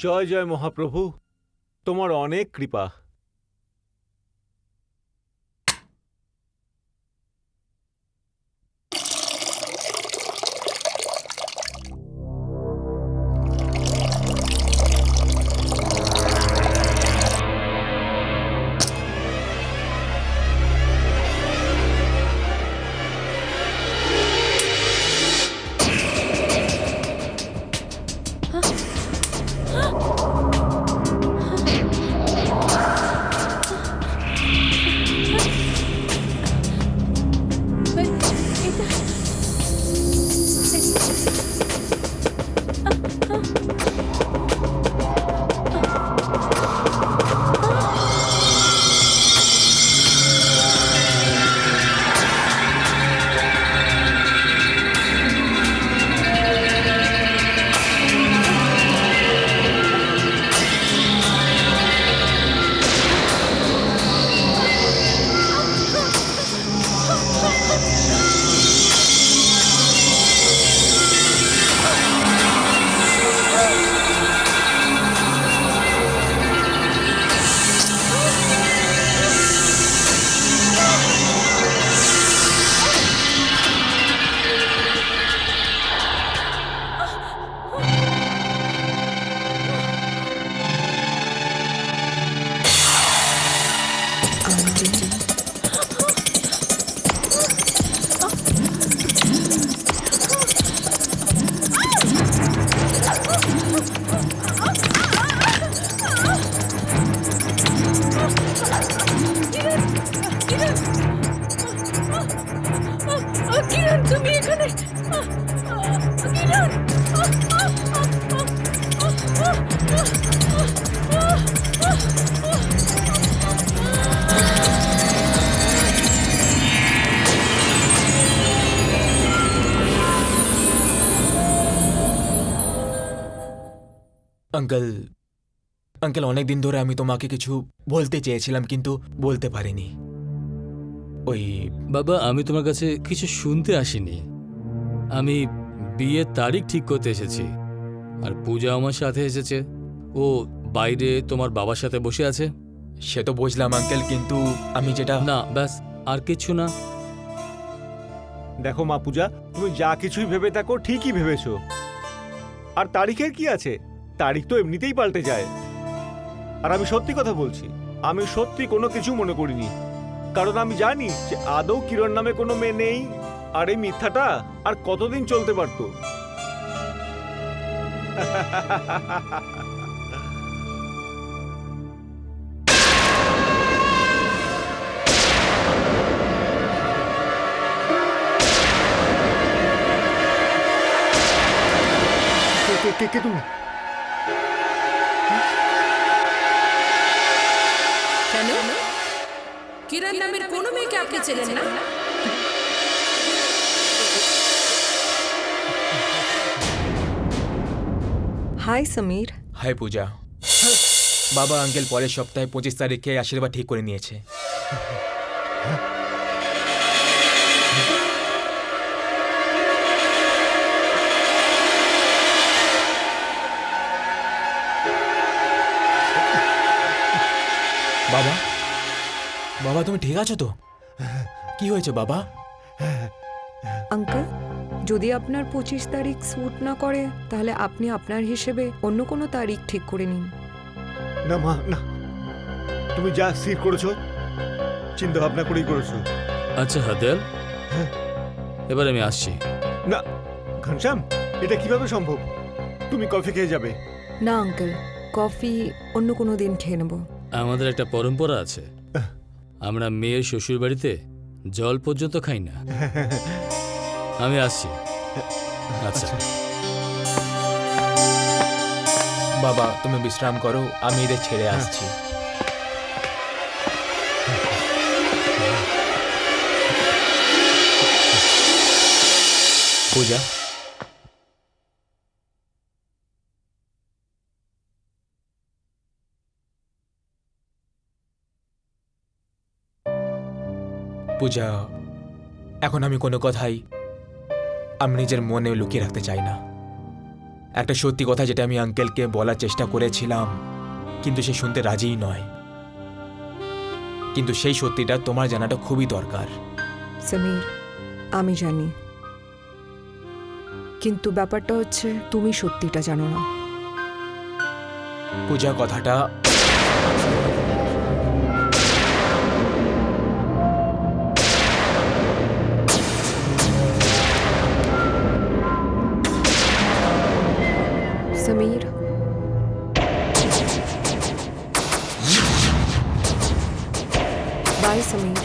জয় জয় মহাপ্রভু, তোমার অনেক কৃপা। আঙ্কেল, আঙ্কেল, অনেক দিন ধরে আমি তোমাকে কিছু বলতে চেয়েছিলাম কিন্তু বলতে পারিনি। ওই বাবা, আমি তোমার কাছে কিছু শুনতে আসিনি। আমি বিয়ের তারিখ ঠিক করতে এসেছি, আর পূজা আমার সাথে এসেছে। ও বাইরে তোমার বাবার সাথে বসে আছে। সে তো বুঝলাম আঙ্কেল, কিন্তু আমি যেটা না, ব্যাস, আর কিচ্ছু না। দেখো মা পূজা, তুমি যা কিছুই ভেবে থাকো ঠিকই ভেবেছো। আর তারিখের কি আছে? তারিখ তো এমনিতেই পাল্টে যায়। আর আমি সত্যি কথা বলছি, আমি সত্যি কোনো কিছু মনে করিনি, কারণ আমি জানি যে আদৌ কিরণ নামে কোনো মেয়ে নেই। আর এই মিথ্যাটা আর কতদিন চলতে পারতো? কে তুমি? কেন? কিরণ নামের কোনো মেয়েকে আপনি চেনেন না? হাই সমীর। হাই পূজা। বাবা আঙ্কেল পরের সপ্তাহে 25 তারিখে আশীর্বাদ ঠিক করে নিয়েছে। বাবা, বাবা তুমি ঠিক আছো তো? কি হয়েছে বাবা? আঙ্কেল, যদি আপনার 25 তারিখ স্যুট না করে তাহলে আপনি আপনার হিসেবে অন্য কোনো তারিখ ঠিক করে নিন। না মা, না, তুমি যা স্থির করেছো চিন্তা ভাবনা করেই করেছো। আচ্ছা হাদেল, এবার আমি আসছি। না ঘনশ্যাম, এটা কিভাবে সম্ভব? তুমি কফি খেয়ে যাবে। না আঙ্কেল, কফি অন্য কোনো দিন খেয়ে নেব। আমাদের একটা পরম্পরা আছে, আমরা মেয়ের শ্বশুর বাড়িতে জল পর্যন্ত খাই না। আমি আসছি। আচ্ছা। বাবা তুমি বিশ্রাম করো, আমি এদের ছেড়ে আসছি। পূজা, পূজা, এখন আমি কোনো কথাই আমি নিজের মনে লুকিয়ে রাখতে চাই না। একটা সত্যি কথা যেটা আমি আঙ্কেলকে বলার চেষ্টা করেছিলাম, কিন্তু সে শুনতে রাজিই নয়। কিন্তু সেই সত্যিটা তোমার জানাটা খুবই দরকার। সমীর, আমি জানি, কিন্তু ব্যাপারটা হচ্ছে তুমি সত্যিটা জানো না। পূজা, কথাটা সমীর, বাই সমীর।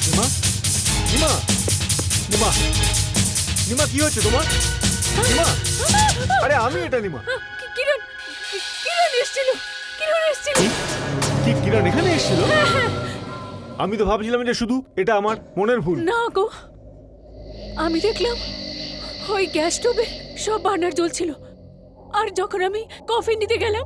নিমা, নিমা, নিমা, নিমা, কি হচ্ছে তোমার? নিমা, আরে আমি এটা নিমা। কিরণ, কিরণ এসেছিল, কিরণ এসেছিল। কি কিরণ এখানে এসেছিল? আমি তো ভাবছিলাম যে শুধু এটা আমার মনের ভুল। না গো, আমি দেখলাম ওই গ্যাস স্টোভে সব বার্নার জ্বলছিল। আর যখন আমি কফি নিতে গেলাম,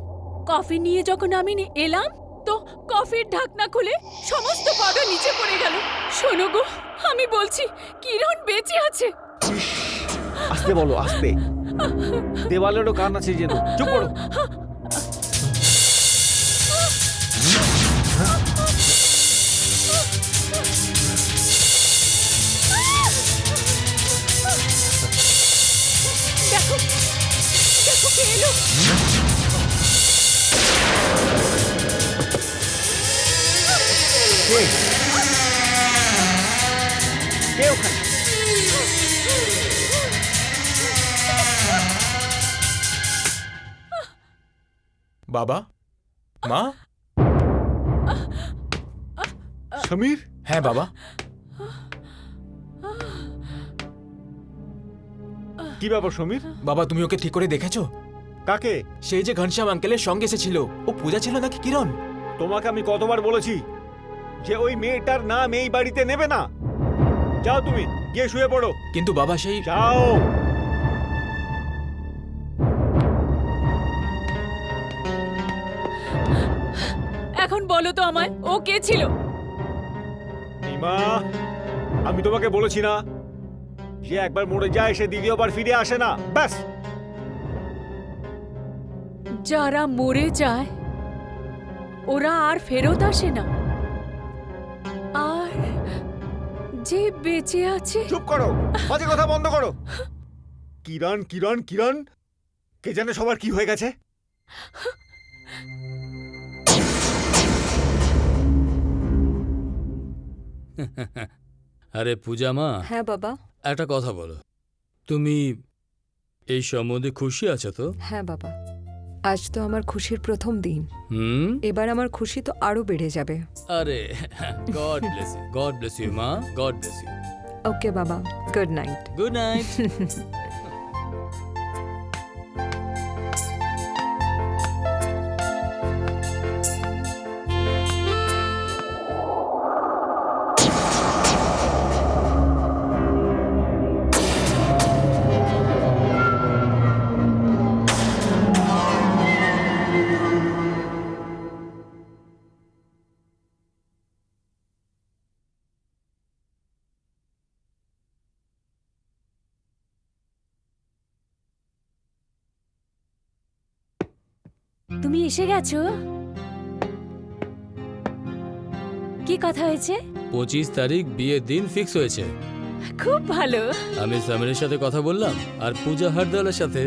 কফি নিয়ে যখন আমি এলাম, তো কফির ঢাকনা খুলে সমস্ত পাউডার নিচে পড়ে গেল। শোনো গো, আমি বলছি কিরণ বেঁচে আছে। আস্তে বলো, আস্তে। দেওয়ালেরও কান আছে যেন। চুপ করো। দেখো, দেখো কে এলো। কে? কে ওখানে? বাবা, মা। সমীর? হ্যাঁ বাবা। কি ব্যাপার সমীর? বাবা, তুমি ওকে ঠিক করে দেখেছো? কাকে? সেই যে ঘনশ্যাম আঙ্কেলের সঙ্গে এসেছিল, ও পূজা ছিল নাকি কিরণ? তোমাকে আমি কতবার বলেছি যে ওই মেয়েটার নাম এই বাড়িতে নেবে না। যাও তুমি, গিয়ে শুয়ে পড়ো। কিন্তু বাবা সেই যাও। এখন বলো তো আমায়, ও কে ছিল? নিমা, আমি তোমাকে বলেছি না যে একবার মরে যায় সে দ্বিতীয়বার ফিরে আসে না। ব্যাস। যারা মরে যায় ওরা আর ফেরত আসে না, আর যে বেঁচে আছে। চুপ করো, বাজে কথা বন্ধ করো। কিরণ, কিরণ, কিরণ, কে জানে সবার কি হয়ে গেছে। আরে পূজা মা, হ্যাঁ বাবা। একটা কথা বলো, তুমি এই সম্বন্ধে খুশি আছো তো? হ্যাঁ বাবা, আজ তো আমার খুশির প্রথম দিন। হুম। এবার আমার খুশি তো আরো বেড়ে যাবে। আরে God bless you, God bless you মা, গড ব্লেস ইউ। ওকে বাবা, গুড নাইট। Good night. তুমি এসে গেছো? কি কথা হয়েছে? 25 তারিখ বিয়ের দিন ফিক্স হয়েছে। খুব ভালো। আমি সমীরের সাথে কথা বললাম আর পূজা হারদালের সাথে।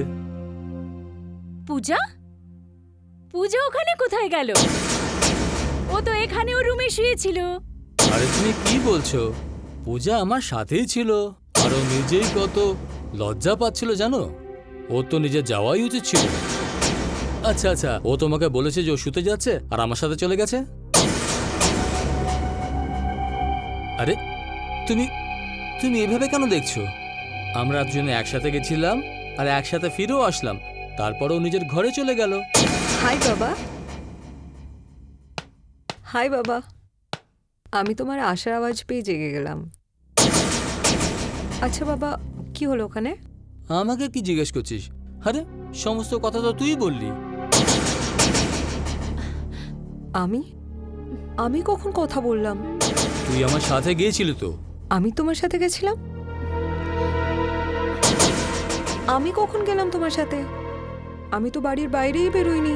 পূজা? পূজা ওখানে কোথায় গেল? ও তো এখানে ওর রুমে শুয়েছিল। আরে তুমি কি বলছো? পূজা আমার সাথেই ছিল, আর ও নিজেই কত লজ্জা পাচ্ছিল জানো। ও তো নিজে যাওয়াই উচিত ছিল। আচ্ছা আচ্ছা, ও তোমাকে বলেছে যে ও শুতে যাচ্ছে আর আমার সাথে চলে গেছে? আরে তুমি তুমি এভাবে কেন দেখছো? আমরা দুজনে একসাথে গেছিলাম আর একসাথে ফিরেও আসলাম, তারপরও নিজের ঘরে চলে গেল। হাই বাবা। হাই বাবা। আমি তোমার আশার আওয়াজ পেয়ে জেগে গেলাম। আচ্ছা বাবা, কি হলো ওখানে? আমাকে কি জিজ্ঞেস করছিস? আরে সমস্ত কথা তো তুই বললি। আমি আমি কখন কথা বললাম? তুই আমার সাথে গিয়েছিলি তো। আমি তোমার সাথে গেছিলাম? আমি কখন গেলাম তোমার সাথে? আমি তো বাড়ির বাইরেই বেরোইনি।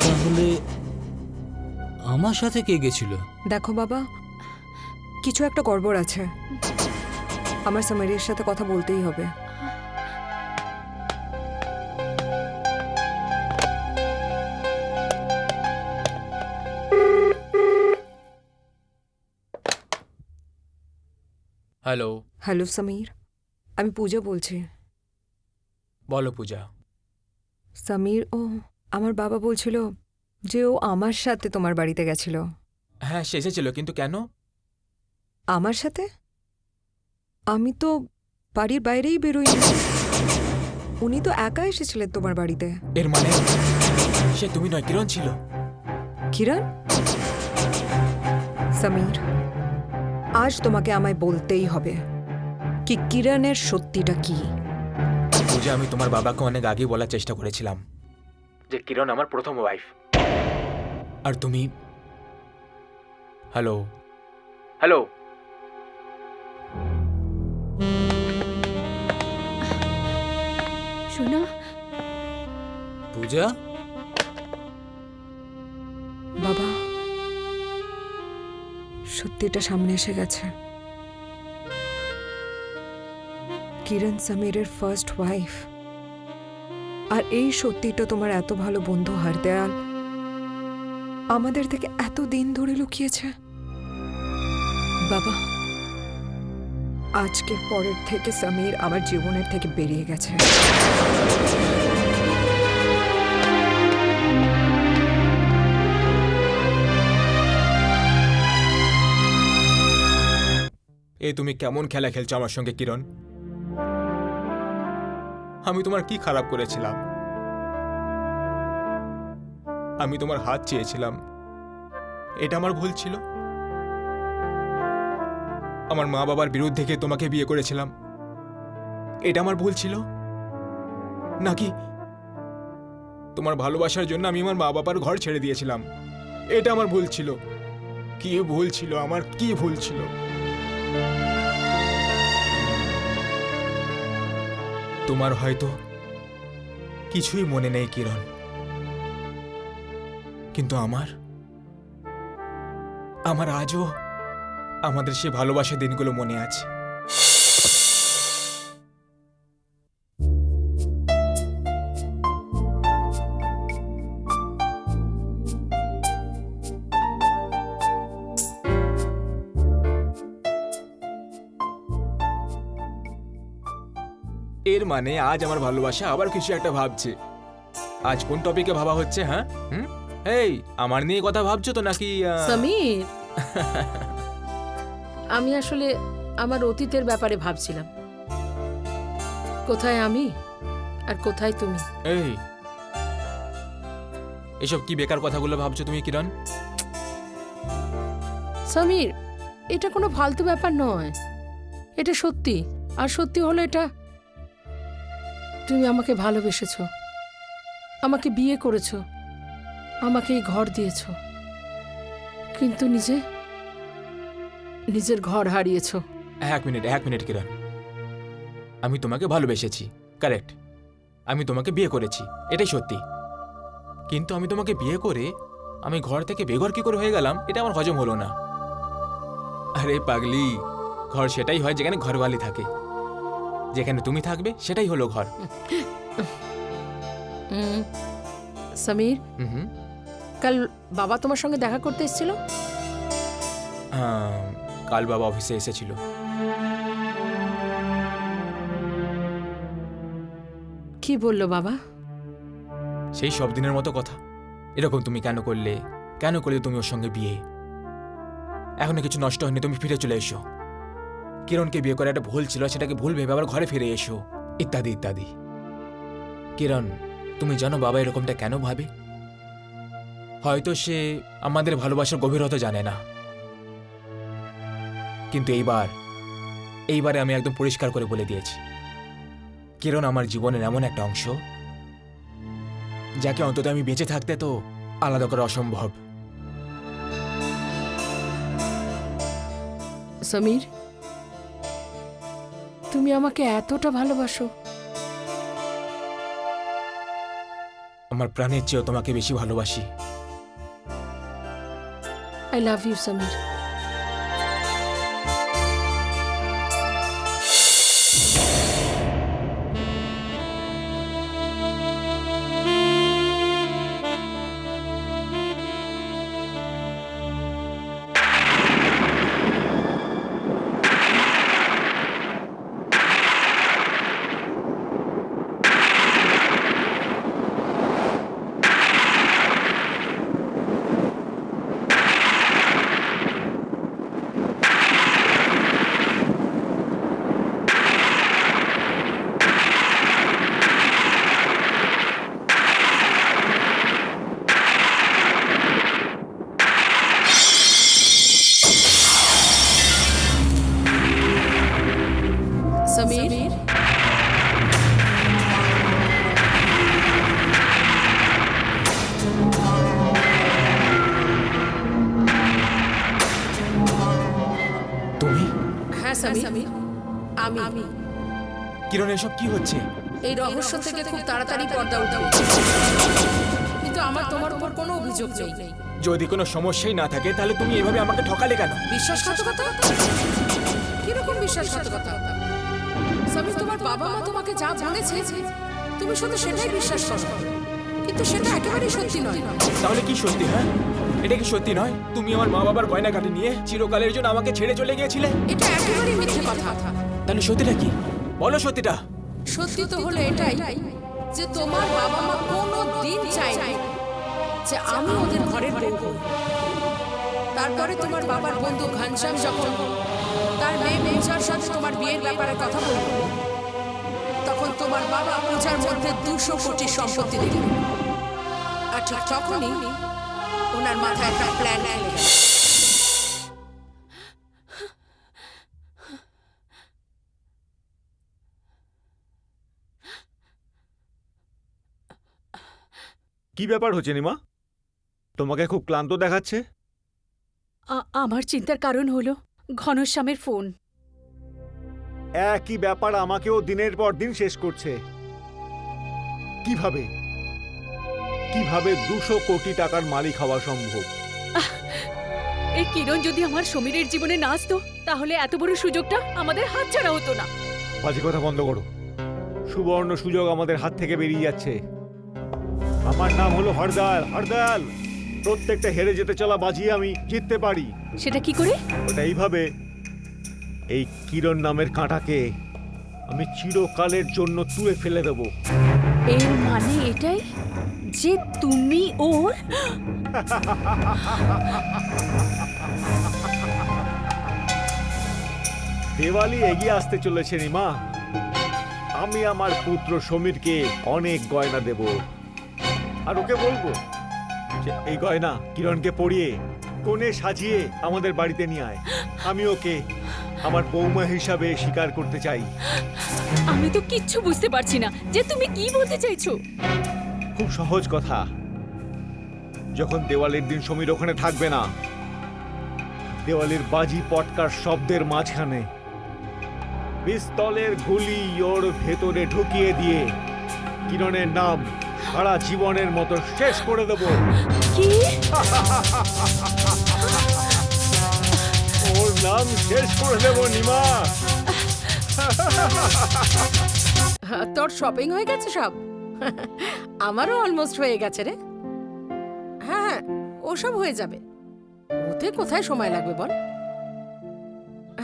তাহলে আমার সাথে কে গেছিল? দেখো বাবা, কিছু একটা গড়বড় আছে। আমার সামিরের সাথে কথা বলতেই হবে। হ্যালো। হ্যালো সমীর, আমি পূজা বলছি। বলো পূজা। সমীর, আমার বাবা বলছিল যে ও আমার সাথে তোমার বাড়িতে গেছিল। হ্যাঁ, সে এসেছিল, কিন্তু কেন? আমার সাথে? আমি তো বাড়ির বাইরেই বেরোইনি। উনি তো একা এসেছিলেন তোমার বাড়িতে। এর মানে সে তুমি নয়, কিরণ ছিল। কিরণ? সমীর, আজ তোমাকে আমায় বলতেই হবে কি কিরণের সত্যিটা কি। পূজা, আমি তোমার বাবাকে অনেক আগে বলার চেষ্টা করেছিলাম যে কিরণ আমার প্রথম ওয়াইফ। আর তুমি... হ্যালো হ্যালো। শোনা, পূজা, বাবা, সত্যিটা সামনে এসে গেছে। কিরণ সমীরের ফার্স্ট ওয়াইফ। আর এই সত্যিটা তোমার এত ভালো বন্ধু হরদয়াল আমাদের থেকে এত দিন ধরে লুকিয়েছে। বাবা, আজকের পরের থেকে সমীর আমার জীবনের থেকে বেরিয়ে গেছে। এই তুমি কেমন খেলা খেলছো আমার সঙ্গে কিরণ? আমি তোমার কি খারাপ করেছিলাম? আমি তোমার হাত চেয়েছিলাম, এটা আমার ভুল ছিল? আমার মা বাবার বিরুদ্ধে গিয়ে তোমাকে বিয়ে করেছিলাম, এটা আমার ভুল ছিল? নাকি তোমার ভালোবাসার জন্য আমি আমার মা বাবার ঘর ছেড়ে দিয়েছিলাম, এটা আমার ভুল ছিল? কি ভুল ছিল আমার, কি ভুল ছিল? তোমার হয়তো কিছুই মনে নেই কিরণ, কিন্তু আমার আজও আমাদের সে ভালোবাসার দিনগুলো মনে আছে। এর মানে আজ আমার ভালোবাসা আবার কিছু একটা ভাবছে। আজ কোন টপিকে ভাবা হচ্ছে? হ্যাঁ, এই আমার নিয়ে কথা ভাবছো তো নাকি? সমীর, আমি আসলে আমার অতীতের ব্যাপারে ভাবছিলাম। কোথায় আমি আর কোথায় তুমি? এই এসব কি বেকার কথাগুলো ভাবছো তুমি কিরণ? সমীর, এটা কোনো ফালতু ব্যাপার নয়, এটা সত্যি। আর সত্যি হলো এটা, তুমি আমাকে ভালোবেসেছো, আমাকে বিয়ে করেছো, আমাকে এই ঘর দিয়েছো, কিন্তু নিজের ঘর হারিয়েছো। এক মিনিট কিরণ, আমি তোমাকে ভালোবেসেছি, কারেক্ট। আমি তোমাকে বিয়ে করেছি, এটাই সত্যি। কিন্তু আমি তোমাকে বিয়ে করে আমি ঘর থেকে বেঘর কি করে হয়ে গেলাম, এটা আমার হজম হলো না। আরে পাগলি, ঘর সেটাই হয় যেখানে ঘরওয়ালি থাকে। যেখানে তুমি থাকবে সেটাই হলো ঘর। সমীর, হুম, কাল বাবা তোমার সঙ্গে দেখা করতে এসেছিল? কাল বাবা অফিসে এসেছিল। কি বললো বাবা? সেই সব দিনের মতো কথা। এরকম তুমি কেন করলে তুমি ওর সঙ্গে বিয়ে? এখনো কিছু নষ্ট হয়নি, তুমি ফিরে চলে এসো। কিরণকে বিয়ে করে একটা ভুল ছিল, সেটাকে ভুল ভেবে আবার ঘরে ফিরে এসো, ইত্যাদি ইত্যাদি। কিরণ, তুমি জানো বাবা এরকমটা কেন ভাবে? হয়তো সে আমাদের ভালোবাসার গভীরতা জানে না, কিন্তু এইবারে আমি একদম পরিষ্কার করে বলে দিয়েছি, কিরণ আমার জীবনের এমন একটা অংশ যাকে অন্তত আমি বেঁচে থাকতে তো আলাদা করা অসম্ভব। সমীর, তুমি আমাকে এতটা ভালোবাসো? আমার প্রাণের চেয়েও তোমাকে বেশি ভালোবাসি। I love you Samir. Samir, তুমি? হ্যাঁ সমীর, আমি। কিরণ, এসব কি হচ্ছে? এই রহস্য থেকে খুব তাড়াতাড়ি পর্দা উঠবে, কিন্তু আমার তোমার উপর কোনো অভিযোগ নেই। যদি কোনো সমস্যাই না থাকে তাহলে তুমি এভাবে আমাকে ঠকালে কেন? বিশ্বাসঘাতকতা? কিরকম বিশ্বাসঘাতকতা? সমীর, তোমার বাবা মা তোমাকে যা বলেছে তুমি শুধু সেটাই বিশ্বাস করো, কিন্তু সেটা একেবারেই সত্যি নয়। তাহলে কি সত্যি? হ্যাঁ, এটা কি সত্যি নয়? তুমি আমার মা বাবার গয়নাগাটি নিয়ে চিরকালের জন্য আমাকে ছেড়ে চলে গিয়েছিলে। এটা একেবারেই মিথ্যে কথা। তাহলে সত্যিটা কি? বলো সত্যিটা। সত্যি তো হলো এটাই যে তোমার বাবা মা কোনো দিন চায়নি যে আমি ওদের ঘরের বউ হই। তারপরে তোমার বাবার বন্ধু ঘনশ্যাম যখন তার মেয়ে পূজার সাথে তোমার বিয়ের ব্যাপারে কথা বলল, তখন তোমার বাবা পূজার মধ্যে 200 কোটি সম্পত্তি দিলেন। আর ঠিক তখনই ওনার মাথায় একটা প্ল্যান খেলে গেল। কি ব্যাপার হচ্ছে নিমা? তোমাকে খুব ক্লান্ত দেখাচ্ছে। আমার চিন্তার কারণ হলো ঘনশ্যামের ফোন। একই ব্যাপার আমাকেও দিনের পর দিন শেষ করছে। কিভাবে 200 কোটি টাকার মালিক হওয়া সম্ভব? এই কিরণ যদি আমার সমীরের জীবনে না আসতো তাহলে এত বড় সুযোগটা আমাদের হাতছাড়া হতো না। বাজে কথা বন্ধ করো। সুবর্ণ সুযোগ আমাদের হাত থেকে বেরিয়ে যাচ্ছে। আমার নাম হলো হরদয়াল। প্রত্যেকটা হেরে যেতে চলা বাজি আমি জিততে পারি। সেটা কি করে? ওটা এইভাবে, এই কিরণ নামের কাঁটাকে আমি চিরকালের জন্য তুলে ফেলে দেব। এর মানে এটাই যে তুমি ওর? দেওয়ালি এগিয়ে আসতে চলেছে নিমা। আমি আমার পুত্র সমীরকে অনেক গয়না দেব, আর ওকে বলবো যে এই গয়না কিরণকে পরিয়ে কোণে সাজিয়ে আমাদের বাড়িতে নিয়ে আয়। আমি ওকে আমার বৌমা হিসাবে স্বীকার করতে চাই। আমি তো কিচ্ছু বুঝতে পারছি না যে তুমি কি বলতে চাইছো। খুব সহজ কথা। যখন দেওয়ালির দিন সমীর ওখানে থাকবে না, দেওয়ালির বাজি পটকার শব্দের মাঝখানে পিস্তলের গুলি ওর ভেতরে ঢুকিয়ে দিয়ে কিরণের নাম সারা জীবনের মতো শেষ করে দেব। কি? ওর নাম শেষ করে দেব নিমা। তোর শপিং হয়ে গেছে সব? আমারও অলমোস্ট হয়ে গেছে রে। হ্যাঁ, ওসব হয়ে যাবে। ওতে কোথায় সময় লাগবে বল?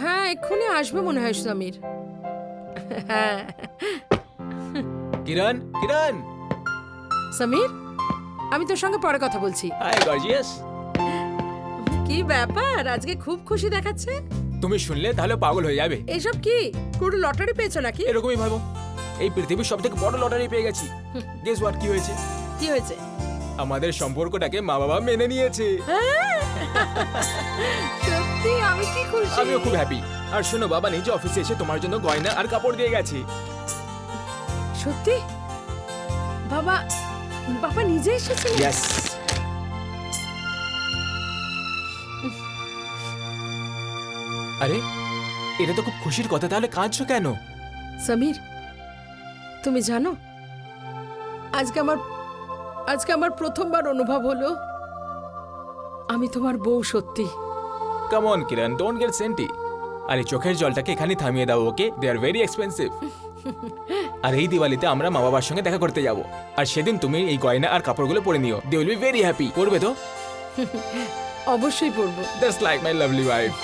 হ্যাঁ, এক্ষুনি আসবে মনে হয় সমীর। হ্যাঁ কিরণ, সমীর, আমি তোর সঙ্গে পরে কথা বলছি। Hi gorgeous. কি ব্যাপার, আজকে খুব খুশি দেখাচ্ছে। তুমি শুনলে তাহলে পাগল হয়ে যাবে। এসব কি, পুরো লটারি পেয়েছো নাকি? এরকমই ভাবো, এই পৃথিবীর সব থেকে বড় লটারি পেয়ে গেছি। গেস হোয়াট, কি হয়েছে? কি হয়েছে? আমাদের সম্পর্কটাকে মা বাবা মেনে নিয়েছে। সত্যি আমি কি খুশি। আমিও খুব হ্যাপি। আর শোনো, বাবা নিজে অফিসে এসে তোমার জন্য গয়না আর কাপড় দিয়ে গেছে। সত্যি? বাবা বাবা নিজে এসেছিল? ইয়েস। আরে এটা তো খুব খুশির কথা, তাহলে কাঁদছো কেন? সমীর, তুমি জানো আজকে আমার প্রথমবার অনুভব হলো আমি তোমার বউ সত্যি। Come on Kiran, don't get senti. আরে চোখের জলটাকে এখানে থামিয়ে দাও, ওকে? দে আর ভেরি এক্সপেন্সিভ। আর এই দিওয়ালিতে আমরা মা বাবার সঙ্গে দেখা করতে যাব, আর সেদিন তুমি এই গয়না আর কাপড়গুলো পরে নিও। They will be very happy. করবে তো? অবশ্যই পরবো। Just like my lovely wife.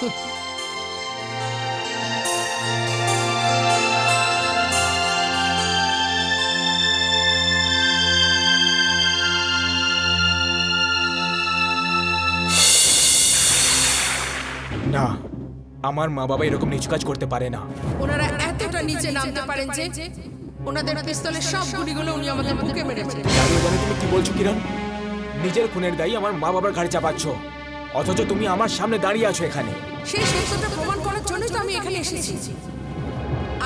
না, আমার মা বাবা এরকম নিচু কাজ করতে পারে না। ওনারা এতটা নিচে নামতে পারেন যে ওনাদের পিস্তলের সব গুলিগুলো উনি আমাদের বুকে মেরেছেন। দাঁড়িয়ে বলে তুমি কি বলছো কিরণ? নিজের খুনের দায়ী আমার মা বাবার ঘাড়ে চাপাচ্ছ, অথচ তুমি আমার সামনে দাঁড়িয়ে আছো এখানে। সেই সত্যটা প্রমাণ করার জন্যই তো আমি এখানে এসেছি।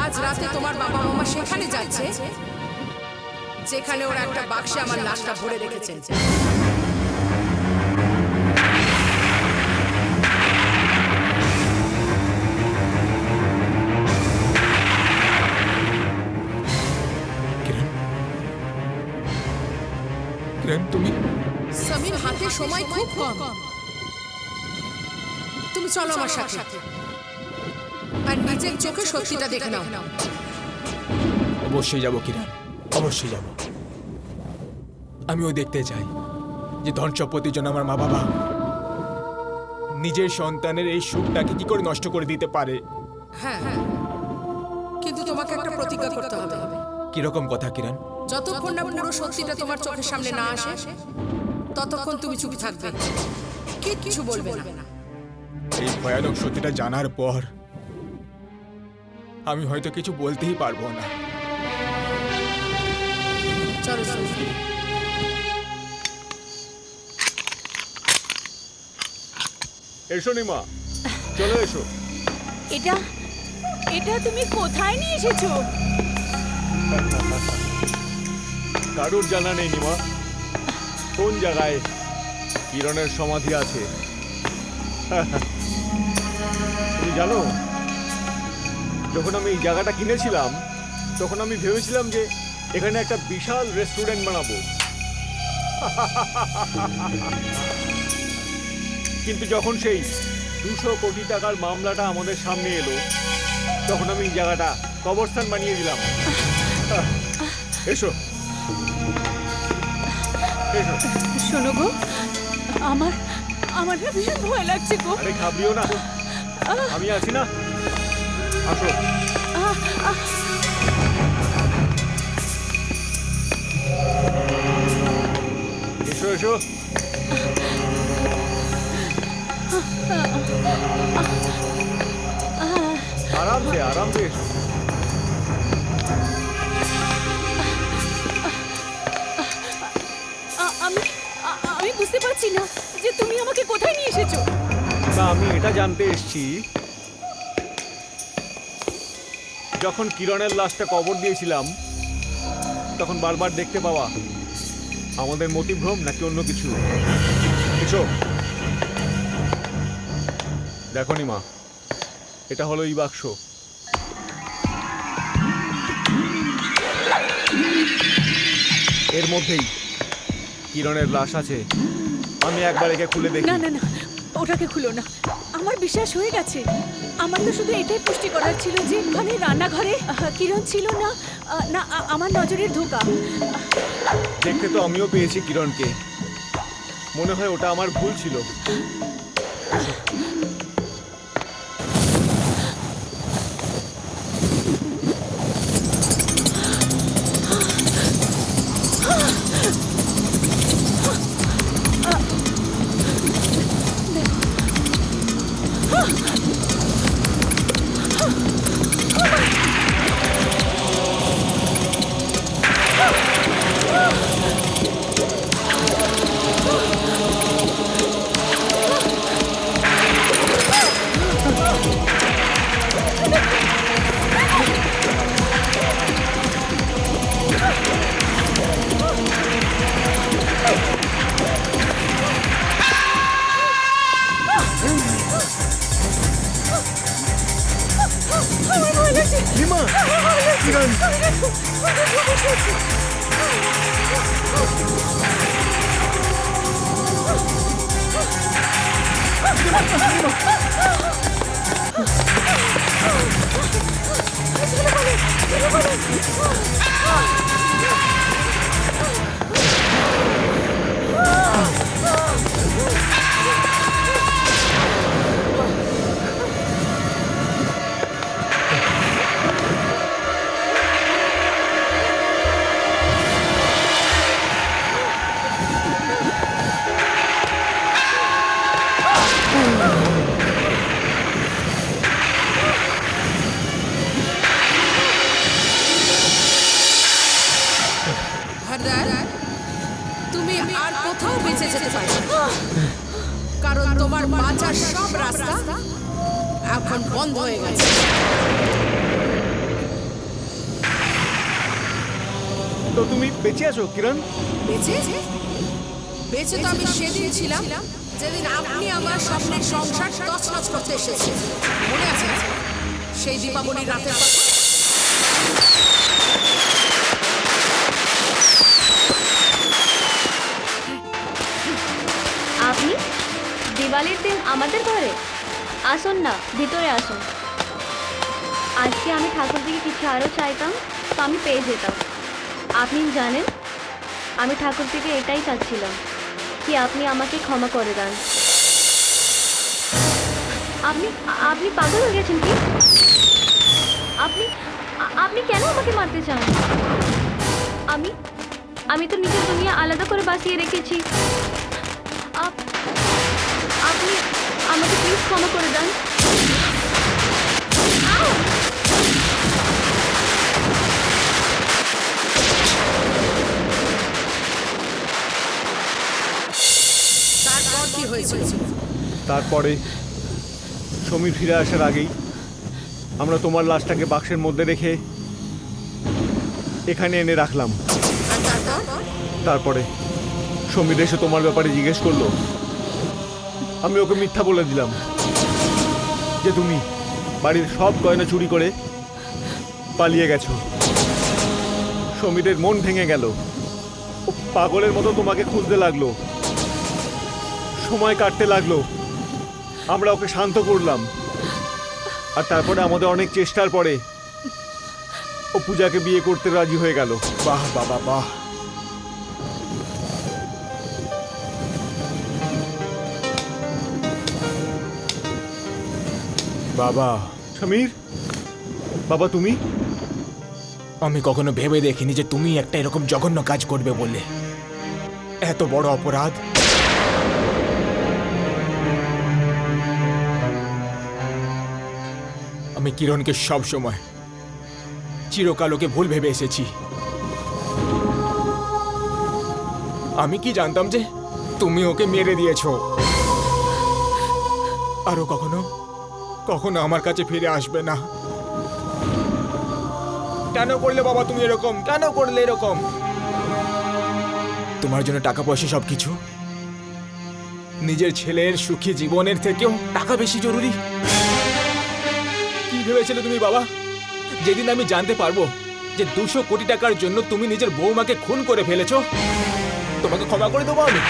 আজ রাতে তোমার বাবা মামা সেখানে যাচ্ছে যেখানে ওরা একটা বাক্সে আমার লাশটা ভরে রেখেছেন। কিরণ, তুমি সমীর, হাতে সময় খুব কম। তুমি চলো আমার সাথে আর নিজের চোখে সত্যিটা দেখে নাও। অবশ্যই যাবো কিরণ, অবশ্যই যাব। আমিও দেখতে চাই যে ধন সম্পত্তির জন্য আমার মা বাবা নিজের সন্তানের এই সুখটাকে কি করে নষ্ট করে দিতে পারে। হ্যাঁ, কিন্তু তোমাকে একটা প্রতিজ্ঞা করতে হবে। কিরকম কথা কিরণ? যতক্ষণ না পুরো সত্যিটা তোমার চোখের সামনে না আসে ততক্ষণ তুমি চুপ থাকবে, কিচ্ছু বলবে না। এই ভয়ানক সত্যিটা জানার পর আমি হয়তো কিছু বলতেই পারবো না। চলো চলো। এসো নিমা, চলো এসো। এটা এটা তুমি কোথায় নিয়ে এসেছো? কারুর জানা নেই নিমা কোন জায়গায় কিরণের সমাধি আছে। তুমি জানো, যখন আমি এই জায়গাটা কিনেছিলাম তখন আমি ভেবেছিলাম যে এখানে একটা বিশাল রেস্টুরেন্ট বানাবো। কিন্তু যখন সেই 200 কোটি টাকার মামলাটা আমাদের সামনে এলো তখন আমি এই জায়গাটা কবরস্থান বানিয়ে দিলাম। এসো এসো। শোনো গো, আমার আমার না ভীষণ ভয় লাগছে গো। আরে ঘাবড়িও না, আমি আছি না, আসো। এসো এসো। আরামসে আরামসে এসো। আমি বুঝতে পারছি না যে তুমি আমাকে কোথায় নিয়ে এসেছো। না, আমি এটা জানতে এসেছি, যখন কিরণের লাশটা কবর দিয়েছিলাম তখন বারবার দেখতে পাওয়া আমাদের মতিভ্রম নাকি অন্য কিছু। এসো, দেখো নিমা, এটা হলো এই বাক্স। এর মধ্যেই কিরণের লাশ আছে। আমি একবার একে খুলে দেখি। না না না, ওটাকে খুলো না, আমার বিশ্বাস হয়ে গেছে। আমার তো শুধু এটাই পুষ্টি করার ছিল যে ওখানে রান্নাঘরে কিরণ ছিল না। না, আমার নজরের ধোকা। দেখতে তো আমিও পেয়েছি কিরণকে, মনে হয় ওটা আমার ভুল ছিল। মা কিরণ হরদার, তুমি আর কোথাও বেঁচে যেতে পারবে না। কারণ তোমার বাঁচার সব রাস্তা এখন বন্ধ হয়ে গেছে। তো তুমি বেঁচে আছো কিরণ? বেঁচে বেঁচে তো আমি সেদিন ছিলাম যেদিন আপনি আমার স্বপ্নের সংসার তছনছ করতে এসেছেন। মনে আছে সেই দীপাবলির রাতের কথা? আপনি দিওয়ালির দিন আমাদের ঘরে আসুন না, ভিতরে আসুন। আজকে আমি ঠাকুর থেকে কিছু আরও চাইতাম তো আমি পেয়ে যেতাম। আপনি জানেন আমি ঠাকুর থেকে এটাই চাচ্ছিলাম কি আপনি আমাকে ক্ষমা করে দেন। আপনি আপনি পাগল হয়ে গেছেন কি? আপনি আপনি কেন আমাকে মারতে চান? আমি তো নিজের দুনিয়া আলাদা করে বাঁচিয়ে রেখেছি। আপনি আমাকে প্লিজ ক্ষমা করে দেন। তারপর কি হয়েছিল? তারপরে সমীর ফিরে আসার আগেই আমরা তোমার লাশটাকে বাক্সের মধ্যে রেখে এখানে এনে রাখলাম। আর তারপর? তারপরে সমীর এসে তোমার ব্যাপারে জিজ্ঞেস করলো। আমি ওকে মিথ্যা বলে দিলাম যে তুমি বাড়ির সব গয়না চুরি করে পালিয়ে গেছো। সমীরের মন ভেঙে গেল। ও পাগলের মতো তোমাকে খুঁজতে লাগলো। সময় কাটতে লাগলো। আমরা ওকে শান্ত করলাম। আর তারপরে আমাদের অনেক চেষ্টার পরে ও পূজাকে বিয়ে করতে রাজি হয়ে গেল। বাহ বাবা বাহ। বাবা, সমীর, বাবা তুমি? আমি কখনো ভেবে দেখিনি যে তুমি একটা এরকম জঘন্য কাজ করবে বলে। এত বড় অপরাধ। আমি কিরণকে সব সময় চিরকাল ওকে ভুল ভেবে এসেছি। আমি কি জানতাম যে তুমি ওকে মেরে দিয়েছো। আরো কখনো কখনো আমার কাছে ফিরে আসবে না। কেন করলে বাবা তুমি এরকম? কেন করলে এরকম? তোমার জন্য টাকা পয়সা সবকিছু, নিজের ছেলের সুখী জীবনের থেকেও টাকা বেশি জরুরি। কি ভেবেছিলে তুমি বাবা? যেদিন আমি জানতে পারবো যে 200 কোটি টাকার জন্য তুমি নিজের বৌমাকে খুন করে ফেলেছো, তোমাকে ক্ষমা করে দেবো আমি?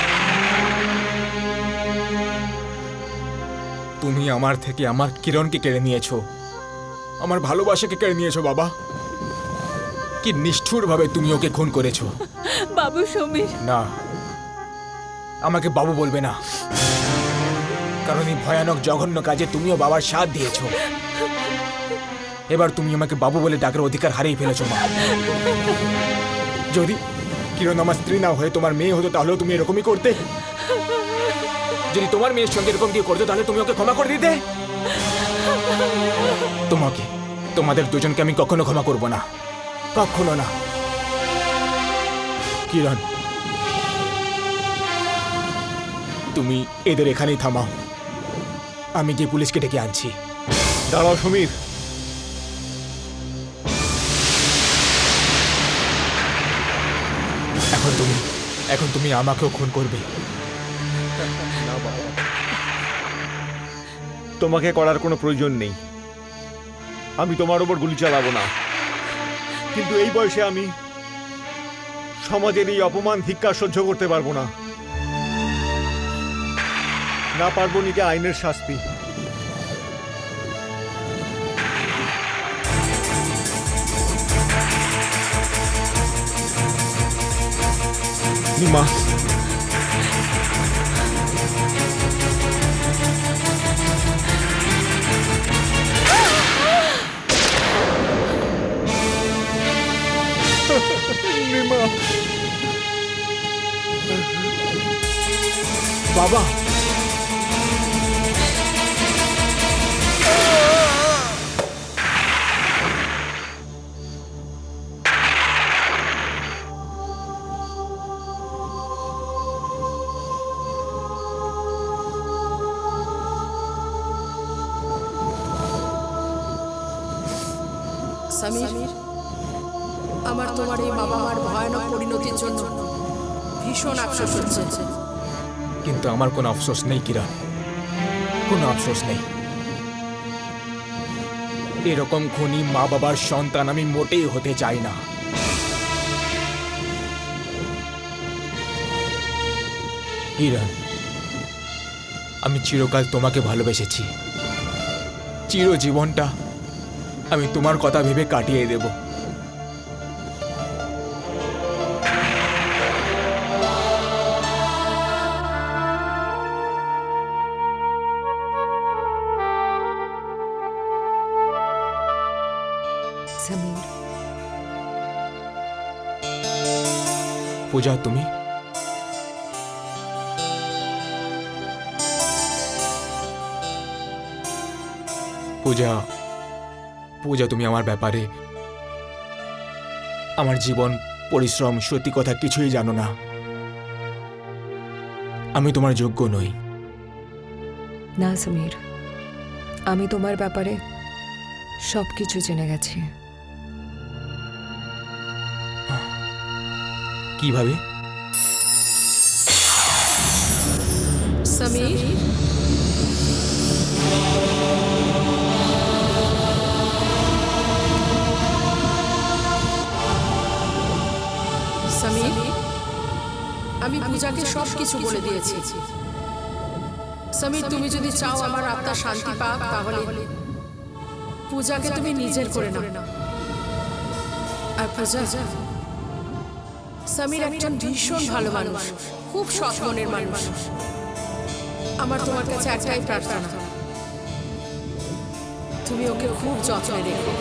তুমি আমার থেকে আমার কিরণকে কেড়ে নিয়েছো, আমার ভালোবাসাকে কেড়ে নিয়েছো বাবা। কি নিষ্ঠুরভাবে তুমি ওকে খুন করেছো। বাবু সমীর, না, আমাকে বাবু বলবে না, কারণ এই ভয়ানক জঘন্য কাজে তুমিও বাবার সাথ দিয়েছো। এবার তুমি আমাকে বাবু বলে ডাকার অধিকার হারিয়ে ফেলেছো মা। যদি কিরণ আমার স্ত্রী না হয়ে তোমার মেয়ে হতো তাহলেও তুমি এরকমই করতে। যদি তোমার মেয়ের সঙ্গে এরকম কেউ করতো তাহলে তুমি ওকে ক্ষমা করে দিতে। তোমাকে, তোমাদের দুজনকে আমি কখনো ক্ষমা করব না, কখনো না। কিরণ, তুমি এদের এখানেই থামাও, আমি গিয়ে পুলিশকে ডেকে আনছি। দাঁড়াও সমীর, এখন তুমি আমাকেও খুন করবে। তোমাকে করার কোনো প্রয়োজন নেই। আমি তোমার ওপর গুলি চালাবো না, কিন্তু এই বয়সে আমি সমাজের এই অপমান ধিক্কার সহ্য করতে পারবো না। না পারবো নিতে আইনের শাস্তি। নিমা, নিমা, বাবা, সমীর, আমার তোমার এই বাবা মার ভয়ানক পরিণতির জন্য ভীষণ আফসোস হচ্ছে। কিন্তু আমার কোনো আফসোস নেই কিরণ, কোনো আফসোস নেই। এরকম খুনি মা বাবার সন্তান আমি মোটেই হতে চাই না। কিরণ, আমি চিরকাল তোমাকে ভালোবেসেছি। চিরজীবনটা আমি তোমার কথা ভেবে কাটিয়ে দেব। সমীর, পূজা, তুমি পূজা, পূজা, তুমি আমার ব্যাপারে, আমার জীবন, পরিশ্রম, সত্যি কথা কিছুই জানো না। আমি তোমার যোগ্য নই। না সমীর, আমি তোমার ব্যাপারে সব কিছু জেনে গেছি। কিভাবে? সমীর, সমীর, আমি পূজাকে সব কিছু বলে দিয়েছি। সমীর, তুমি যদি চাও আমার আত্মা শান্তি পাক, তাহলে পূজাকে তুমি নিজের করে নাও। আর পূজা, সমীর একজন ভীষণ ভালো মানুষ, খুব সৎ মনের মানুষ। আমার তোমার কাছে একটাই প্রার্থনা, তুমি ওকে খুব যত্নে রেখো।